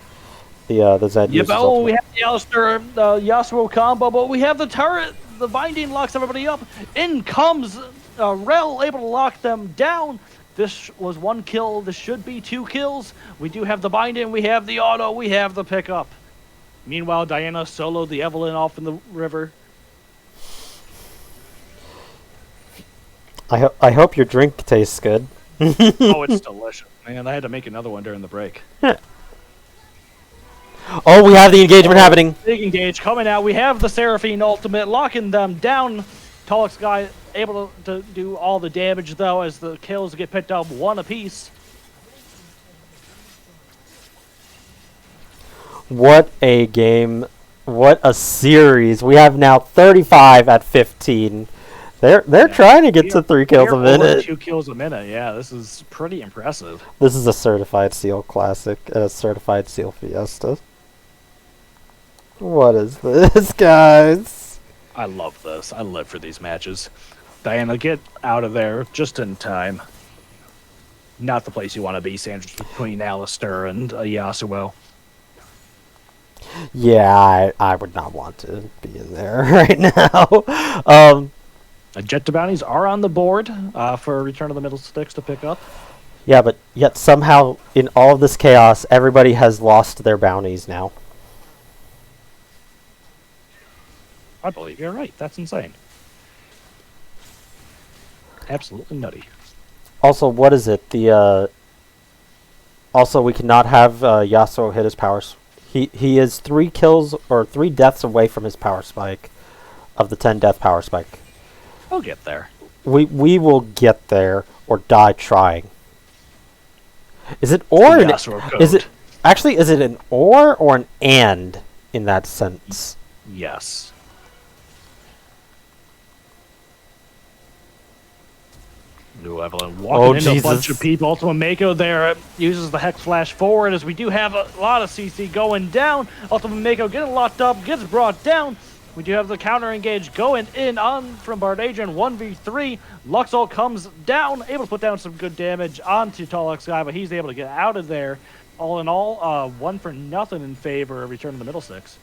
the Zed. Yeah, but we have the Alistar Yasuo combo, but we have the turret. The binding locks everybody up. In comes Rel, able to lock them down. This was one kill. This should be 2 kills. We do have the binding. We have the auto. We have the pickup. Meanwhile, Diana soloed the Evelyn off in the river. I hope your drink tastes good. Oh, it's delicious, man. I had to make another one during the break. Oh, we have the engagement happening. Big engage coming out. We have the Seraphine ultimate, locking them down. Tolix guy able to do all the damage, though, as the kills get picked up 1 apiece. What a game. What a series. We have now 35 at 15. They're trying to get to 3 kills a minute. 2 kills a minute, yeah. This is pretty impressive. This is a certified SEAL classic, a certified SEAL fiesta. What is this, guys? I love this. I live for these matches. Diana, get out of there just in time. Not the place you want to be, sandwiched between Alistar and Yasuo. Yeah, I would not want to be in there right now. Jet to bounties are on the board for Return of the Middlesticks to pick up. Yeah, but yet somehow in all of this chaos, everybody has lost their bounties now. I believe you're right. That's insane. Absolutely nutty. Also, what is it? Also, we cannot have Yasuo hit his powers. He is 3 kills or 3 deaths away from his power spike, of the 10 death power spike. We'll get there. We will get there or die trying. Is it or an, is it actually is it an or an and in that sense? Yes. New Evelyn walking into a bunch of people. Ultimate Mako there uses the Hex Flash forward as we do have a lot of CC going down. Ultimate Mako getting locked up, gets brought down. We do have the counter engage going in on from Bard Agent 1v3. Luxol comes down, able to put down some good damage onto Tolix guy, but he's able to get out of there. All in all, 1-0 in favor of Return of the Middlesticks.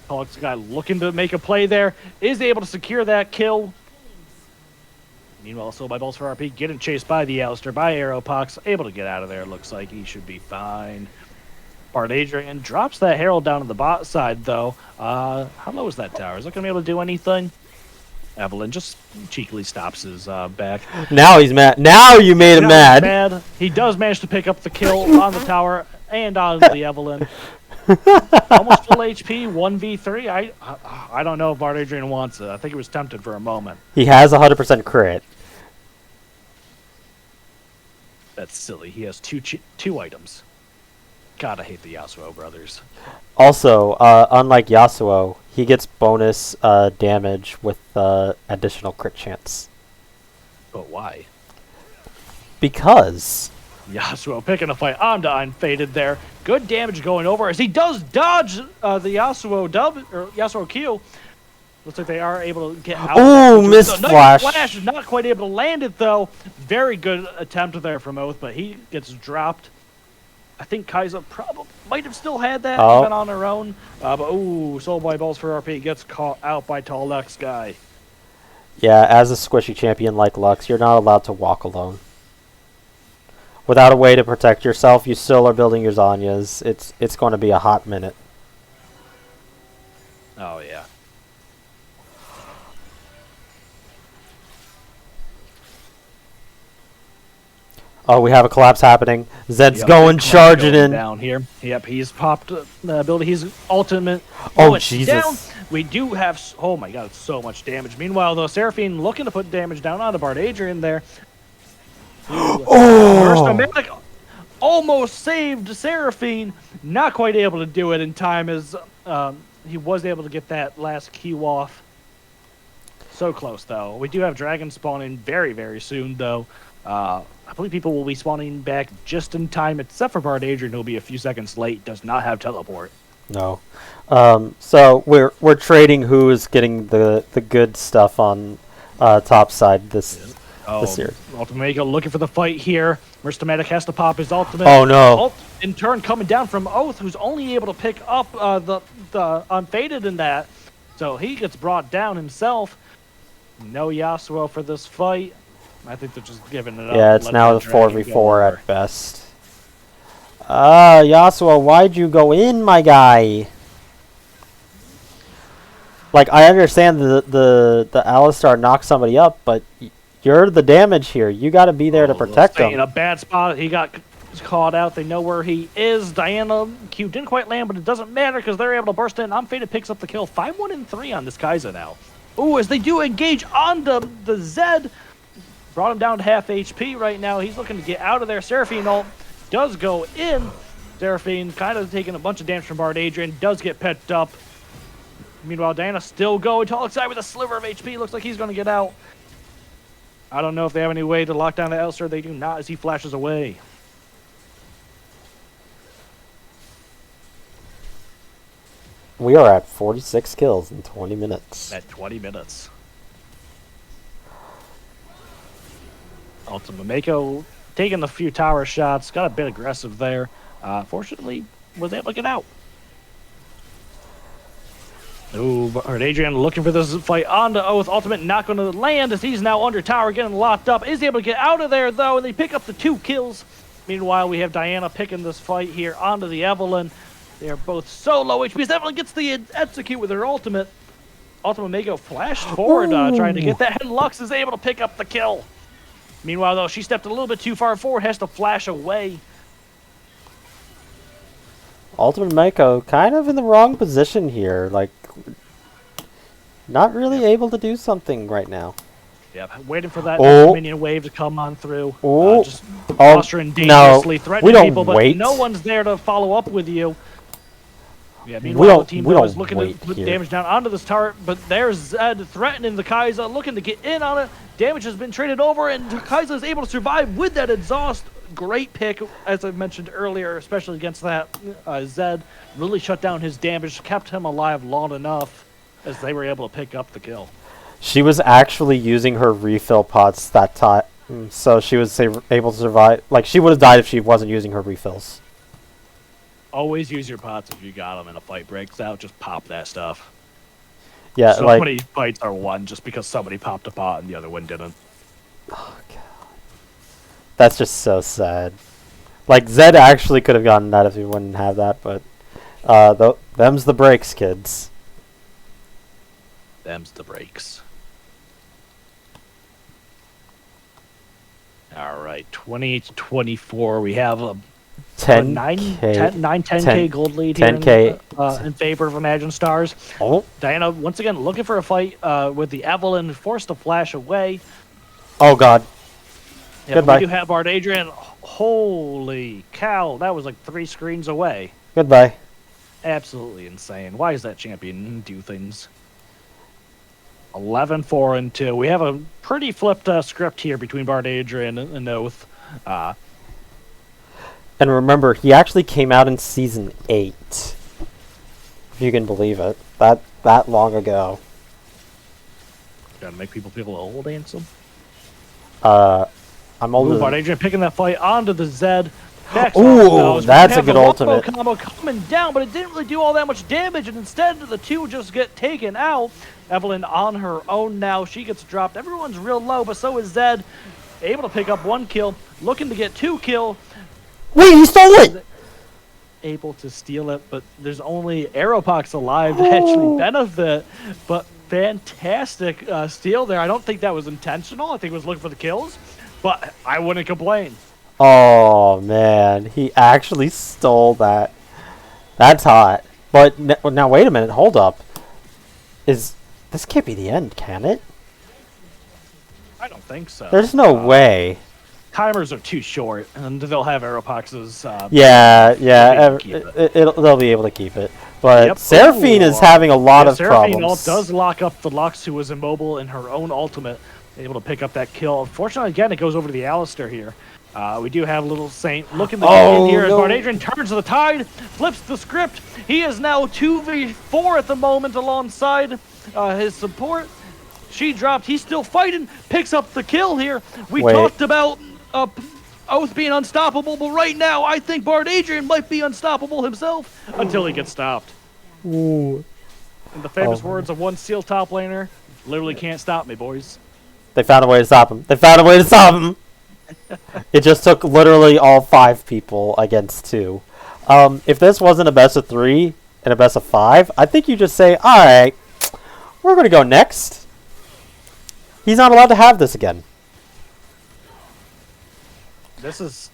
Tolix guy looking to make a play there, is able to secure that kill. Meanwhile, Soul by Balls for RP getting chased by the Alistar, by Aeropox, able to get out of there. Looks like he should be fine. Bard Adrian drops that Herald down on the bot side, though. How low is that tower? Is it going to be able to do anything? Evelyn just cheekily stops his back. Now he's mad. Now you made him mad. He does manage to pick up the kill on the tower and on the Evelyn. Almost full HP, 1v3. I don't know if Bard Adrian wants it. I think he was tempted for a moment. He has 100% crit. That's silly. He has two items. God, I hate the Yasuo brothers. Also, unlike Yasuo, he gets bonus damage with additional crit chance. But why? Because Yasuo picking a fight on to Unfaded there. Good damage going over as he does dodge the Yasuo dub or Yasuo Q. Looks like they are able to get out. Ooh, missed flash. Flash is not quite able to land it though. Very good attempt there from Oath, but he gets dropped. I think Kaiser probably might have still had that Oh. even on her own. But Soul Boy Balls for RP gets caught out by Tall Lux Guy. Yeah, as a squishy champion like Lux, you're not allowed to walk alone. Without a way to protect yourself, you still are building your Zanyas. It's going to be a hot minute. Oh, yeah. Oh, we have a collapse happening. Zed's Yep, going, big collapse charging going in. down here. Yep, he's popped the ability. He's ultimate. Oh, it's Jesus. Down. We do have. Oh my God, it's so much damage. Meanwhile, though, Seraphine looking to put damage down onto Bard Adrian there. Oh! Almost saved Seraphine. Not quite able to do it in time as he was able to get that last Q off. So close, though. We do have Dragon spawning very, very soon, though. I believe people will be spawning back just in time, except for Bard Adrian, who'll be a few seconds late. Does not have teleport. No. So we're trading who is getting the good stuff on top side this year. Ultimate looking for the fight here. Merstomatic has to pop his ultimate. Oh no! In turn, coming down from Oath, who's only able to pick up the Unfaded in that, so he gets brought down himself. No Yasuo for this fight. I think they're just giving it up. Yeah, it's now the 4v4 at best. Yasuo, why'd you go in, my guy? Like, I understand the Alistar knocked somebody up, but you're the damage here. You got to be there to protect him. In a bad spot, he got caught out. They know where he is. Diana Q didn't quite land, but it doesn't matter because they're able to burst in. Unfaded picks up the kill. 5-1-3 on this Kaiser now. Ooh, as they do engage on the Zed. Brought him down to half HP right now. He's looking to get out of there. Seraphine ult does go in. Seraphine kind of taking a bunch of damage from Bard Adrian. Does get pecked up. Meanwhile, Diana still going. Tall side with a sliver of HP. Looks like he's going to get out. I don't know if they have any way to lock down the Elster. They do not as he flashes away. We are at 46 kills in 20 minutes. At 20 minutes. Ultima Mako taking a few tower shots, got a bit aggressive there. Fortunately, was able to get out. Ooh, Bard Adrian looking for this fight onto Oath. Ultimate not going to land as he's now under tower, getting locked up. Is able to get out of there, though, and they pick up the 2 kills. Meanwhile, we have Diana picking this fight here onto the Evelyn. They are both so low HP. Evelyn gets the execute with her ultimate. Ultima Mako flashed forward, trying to get that, and Lux is able to pick up the kill. Meanwhile, though, she stepped a little bit too far forward, has to flash away. Ultimate Mako kind of in the wrong position here. Like, not really able to do something right now. Yep, waiting for that minion wave to come on through. Just posturing dangerously, threatening people, but no one's there to follow up with you. Yeah, meanwhile, the team is looking to put damage down onto this turret, but there's Zed threatening the Kaiser, looking to get in on it. Damage has been traded over, and Kaiser is able to survive with that exhaust. Great pick, as I mentioned earlier, especially against that Zed. Really shut down his damage, kept him alive long enough as they were able to pick up the kill. She was actually using her refill pots that time, so she was able to survive. Like, she would have died if she wasn't using her refills. Always use your pots if you got them and a fight breaks out. Just pop that stuff. Yeah, so many fights are won just because somebody popped a pot and the other one didn't. Oh, God. That's just so sad. Like, Zed actually could have gotten that if he wouldn't have that, but them's the breaks, kids. Them's the breaks. All right, 28-24. We have a 10K gold lead 10K here in favor of Imagine Stars. Oh. Diana, once again, looking for a fight with the Evelyn, forced to flash away. Oh, God. Yeah, Goodbye. We do have Bard Adrian. Holy cow, that was like 3 screens away. Goodbye. Absolutely insane. Why does that champion do things? 11-4-2. We have a pretty flipped script here between Bard Adrian and Oath. And remember, he actually came out in Season 8. If you can believe it. That long ago. Gotta make people feel old, Ansem. I'm older. Bard Adrian picking that fight onto the Zed. Ooh, that's a good the ultimate. combo coming down, but it didn't really do all that much damage, and instead the two just get taken out. Evelyn on her own now. She gets dropped. Everyone's real low, but so is Zed. Able to pick up 1 kill, looking to get 2 kill. Wait, he stole it! Able to steal it, but there's only Aeropox alive to actually benefit. But fantastic steal there. I don't think that was intentional. I think it was looking for the kills, but I wouldn't complain. Oh, man. He actually stole that. That's hot. But now, wait a minute. Hold up. This can't be the end, can it? I don't think so. There's no way. Timers are too short, and they'll have Aeropox's. They'll be able to keep it. But Seraphine is having a lot of Seraphine problems. does lock up the Lux, who was immobile in her own ultimate, able to pick up that kill. Unfortunately, again, it goes over to the Alistair here. We do have Little Saint looking to get in here as Bardadrian turns the tide, flips the script. He is now 2v4 at the moment alongside his support. She dropped. He's still fighting. Picks up the kill here. We talked about Oath being unstoppable, but right now I think Bardadrian might be unstoppable himself until he gets stopped. Ooh. In the famous words of one SEAL top laner, literally can't stop me, boys. They found a way to stop him. It just took literally all 5 people against 2. If this wasn't a best of 3 and a best of 5, I think you just say, alright, we're going to go next. He's not allowed to have this again. This is...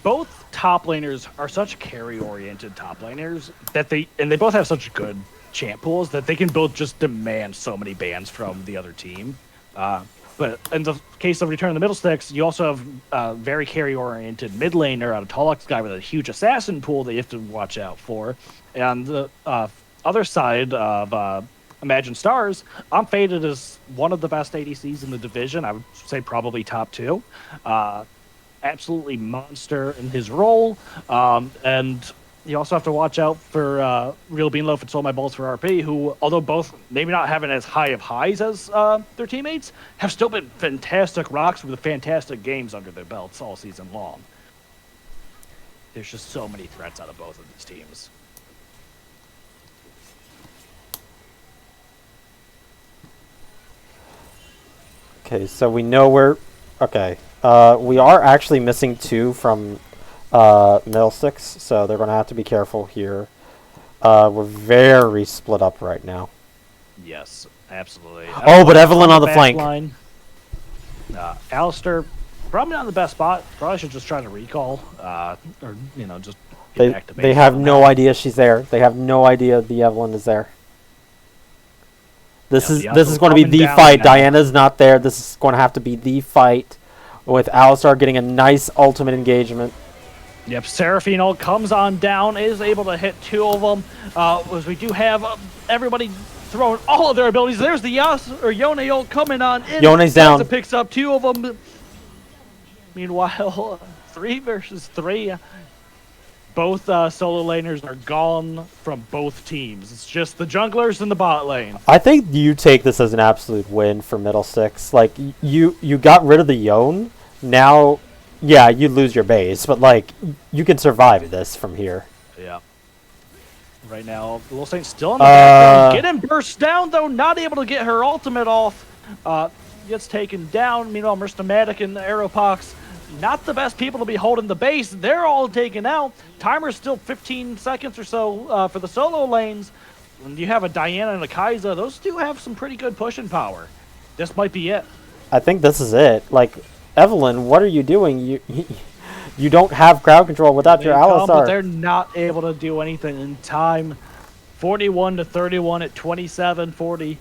Both top laners are such carry-oriented top laners that they both have such good champ pools that they can both just demand so many bans from the other team. But in the case of Return of the Middlesticks, you also have a very carry-oriented mid laner out of Tolux guy with a huge assassin pool that you have to watch out for. And the other side of Imagine Stars, I'm Faded as one of the best ADCs in the division. I would say probably top 2. Absolutely monster in his role. And you also have to watch out for Real Beanloaf and Soul My Balls for RP, who, although both maybe not having as high of highs as their teammates, have still been fantastic rocks with fantastic games under their belts all season long. There's just so many threats out of both of these teams. Okay, so we know where... Okay. We are actually missing 2 from Middlesticks, so they're going to have to be careful here. We're very split up right now. Yes, absolutely. But Evelyn on the flank. Line. Alistair, probably not in the best spot. Probably should just try to recall, or just get back to base. They have no idea she's there. They have no idea the Evelyn is there. This is going to be the fight. Now. Diana's not there. This is going to have to be the fight, with Alistar getting a nice ultimate engagement. Yep, Seraphine ult comes on down, is able to hit 2 of them. As we do have everybody throwing all of their abilities. There's the Yone ult coming on in. Yone's down. Picks up 2 of them. Meanwhile, 3 versus 3. Both solo laners are gone from both teams. It's just the junglers and the bot lane. I think you take this as an absolute win for Middlesticks. Like, you got rid of the Yone. Now, yeah, you lose your base, but, like, you can survive this from here. Yeah. Right now, Little Saint still in the background. Getting burst down, though, not able to get her ultimate off. Gets taken down. Meanwhile, Merstomatic and Aeropox, not the best people to be holding the base. They're all taken out. Timer's still 15 seconds or so for the solo lanes. And you have a Diana and a Kai'Sa. Those two have some pretty good pushing power. This might be it. I think this is it. Like, Evelyn, what are you doing? You don't have crowd control without your Alistar. But they're not able to do anything in time. 41-31 at 27:40.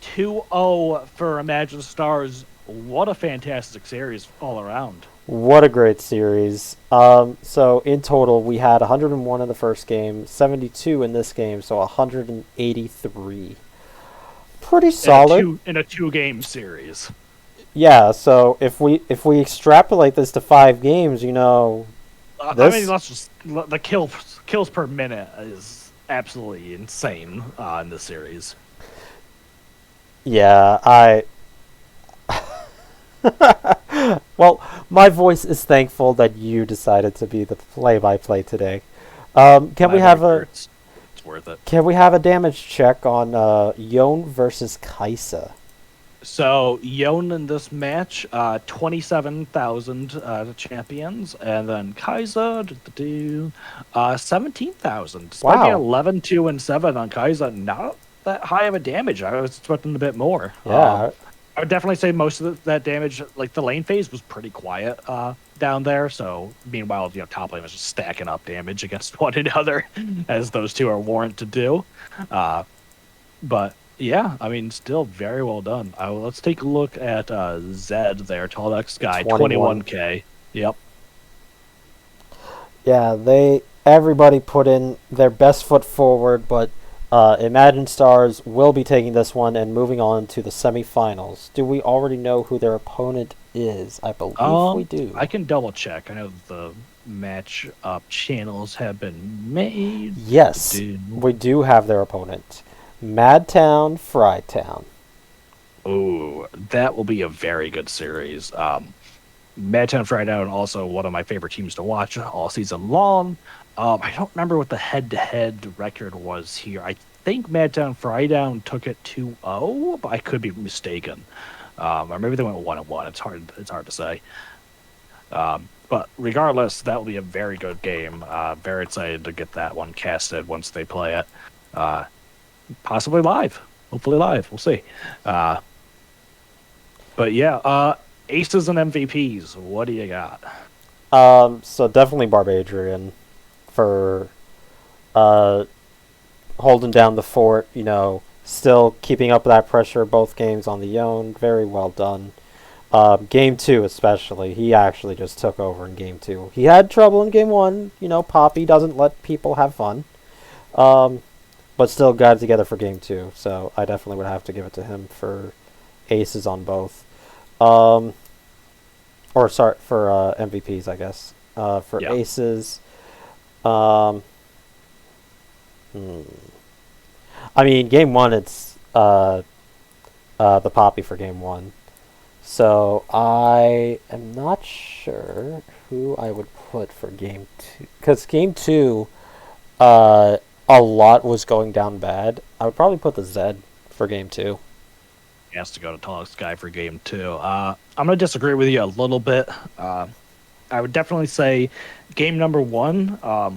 2-0 for Imagine Stars. What a fantastic series all around. What a great series. So in total, we had 101 in the first game, 72 in this game, so 183. Pretty solid. In a 2-game series. Yeah, so if we extrapolate this to 5 games, I mean, let's just the kills per minute is absolutely insane in this series. Yeah, Well, My voice is thankful that you decided to be the play-by-play today. Can My we have a it's worth it. can we have a damage check on Yon versus Kaisa? So Yon in this match, 27,000 champions, and then Kaiser, 17,000. Despite being Wow. 11, 2, and 7 on Kaiser, not that high of a damage. I was expecting a bit more. Yeah. I would definitely say most of that damage, like the lane phase, was pretty quiet down there. So meanwhile, top lane was just stacking up damage against one another, as those two are warranted to do. But yeah, I mean, still very well done. Let's take a look at Zed there, tall next guy, 21. 21K. Yep. Yeah, everybody put in their best foot forward, but Imagine Stars will be taking this one and moving on to the semifinals. Do we already know who their opponent is? I believe we do. I can double check. I know the match up channels have been made. Yes, we do have their opponent. Madtown, Frytown. Oh, that will be a very good series. Madtown Frydown, also one of my favorite teams to watch all season long. I don't remember what the head-to-head record was here. I think Madtown Frydown took it 2-0, but I could be mistaken. Or maybe they went 1-1. It's hard to say. But regardless, that will be a very good game. Very excited to get that one casted once they play it. Possibly live. Hopefully live. We'll see. But yeah, aces and MVPs. What do you got? So definitely Barbadrian for holding down the fort, still keeping up that pressure both games on the own. Very well done. Game 2 especially, he actually just took over in Game 2. He had trouble in Game 1. Poppy doesn't let people have fun. But still got it together for Game 2. So I definitely would have to give it to him for aces on both. For MVPs, I guess. For aces, I mean, Game 1, it's the Poppy for Game 1. So I am not sure who I would put for Game 2. Because Game 2, a lot was going down bad. I would probably put the Zed for Game 2. He has to go to tallest guy for Game 2. I'm going to disagree with you a little bit. I would definitely say game number 1, I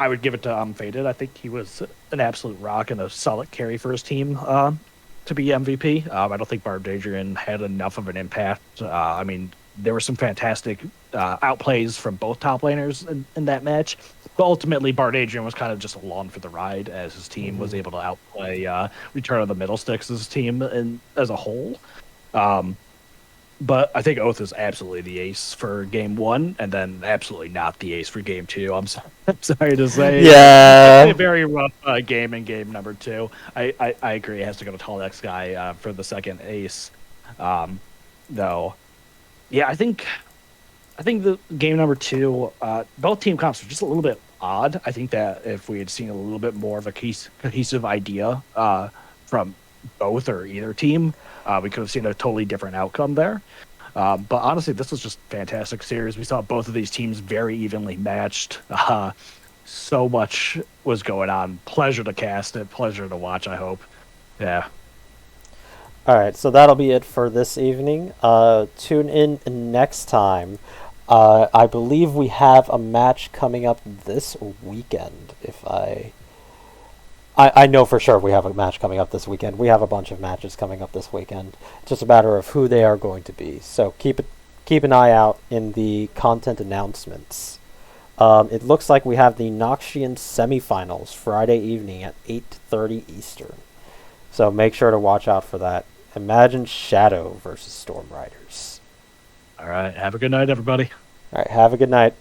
would give it to Faded. I think he was an absolute rock and a solid carry for his team to be MVP. I don't think Barb Adrian had enough of an impact. I mean, there were some fantastic outplays from both top laners in that match. But ultimately, Bart Adrian was kind of just along for the ride as his team was able to outplay Return of the Middlesticks' team as a whole. But I think Oath is absolutely the ace for Game 1, and then absolutely not the ace for Game 2. I'm sorry to say. Yeah. A very rough game in Game number 2. I agree. It has to go to Tall X guy for the second ace. Though, yeah, I think the game number 2, both team comps were just a little bit odd. I think that if we had seen a little bit more of a cohesive idea from both or either team, we could have seen a totally different outcome there. But honestly, this was just fantastic series. We saw both of these teams very evenly matched. So much was going on. Pleasure to cast it. Pleasure to watch, I hope. Yeah. All right, so that'll be it for this evening. Tune in next time. I believe we have a match coming up this weekend. If I know for sure we have a match coming up this weekend. We have a bunch of matches coming up this weekend. It's just a matter of who they are going to be. So keep an eye out in the content announcements. It looks like we have the Noxian semifinals Friday evening at 8:30 Eastern. So make sure to watch out for that. Imagine Shadow versus Storm Riders. All right. Have a good night, everybody. All right. Have a good night.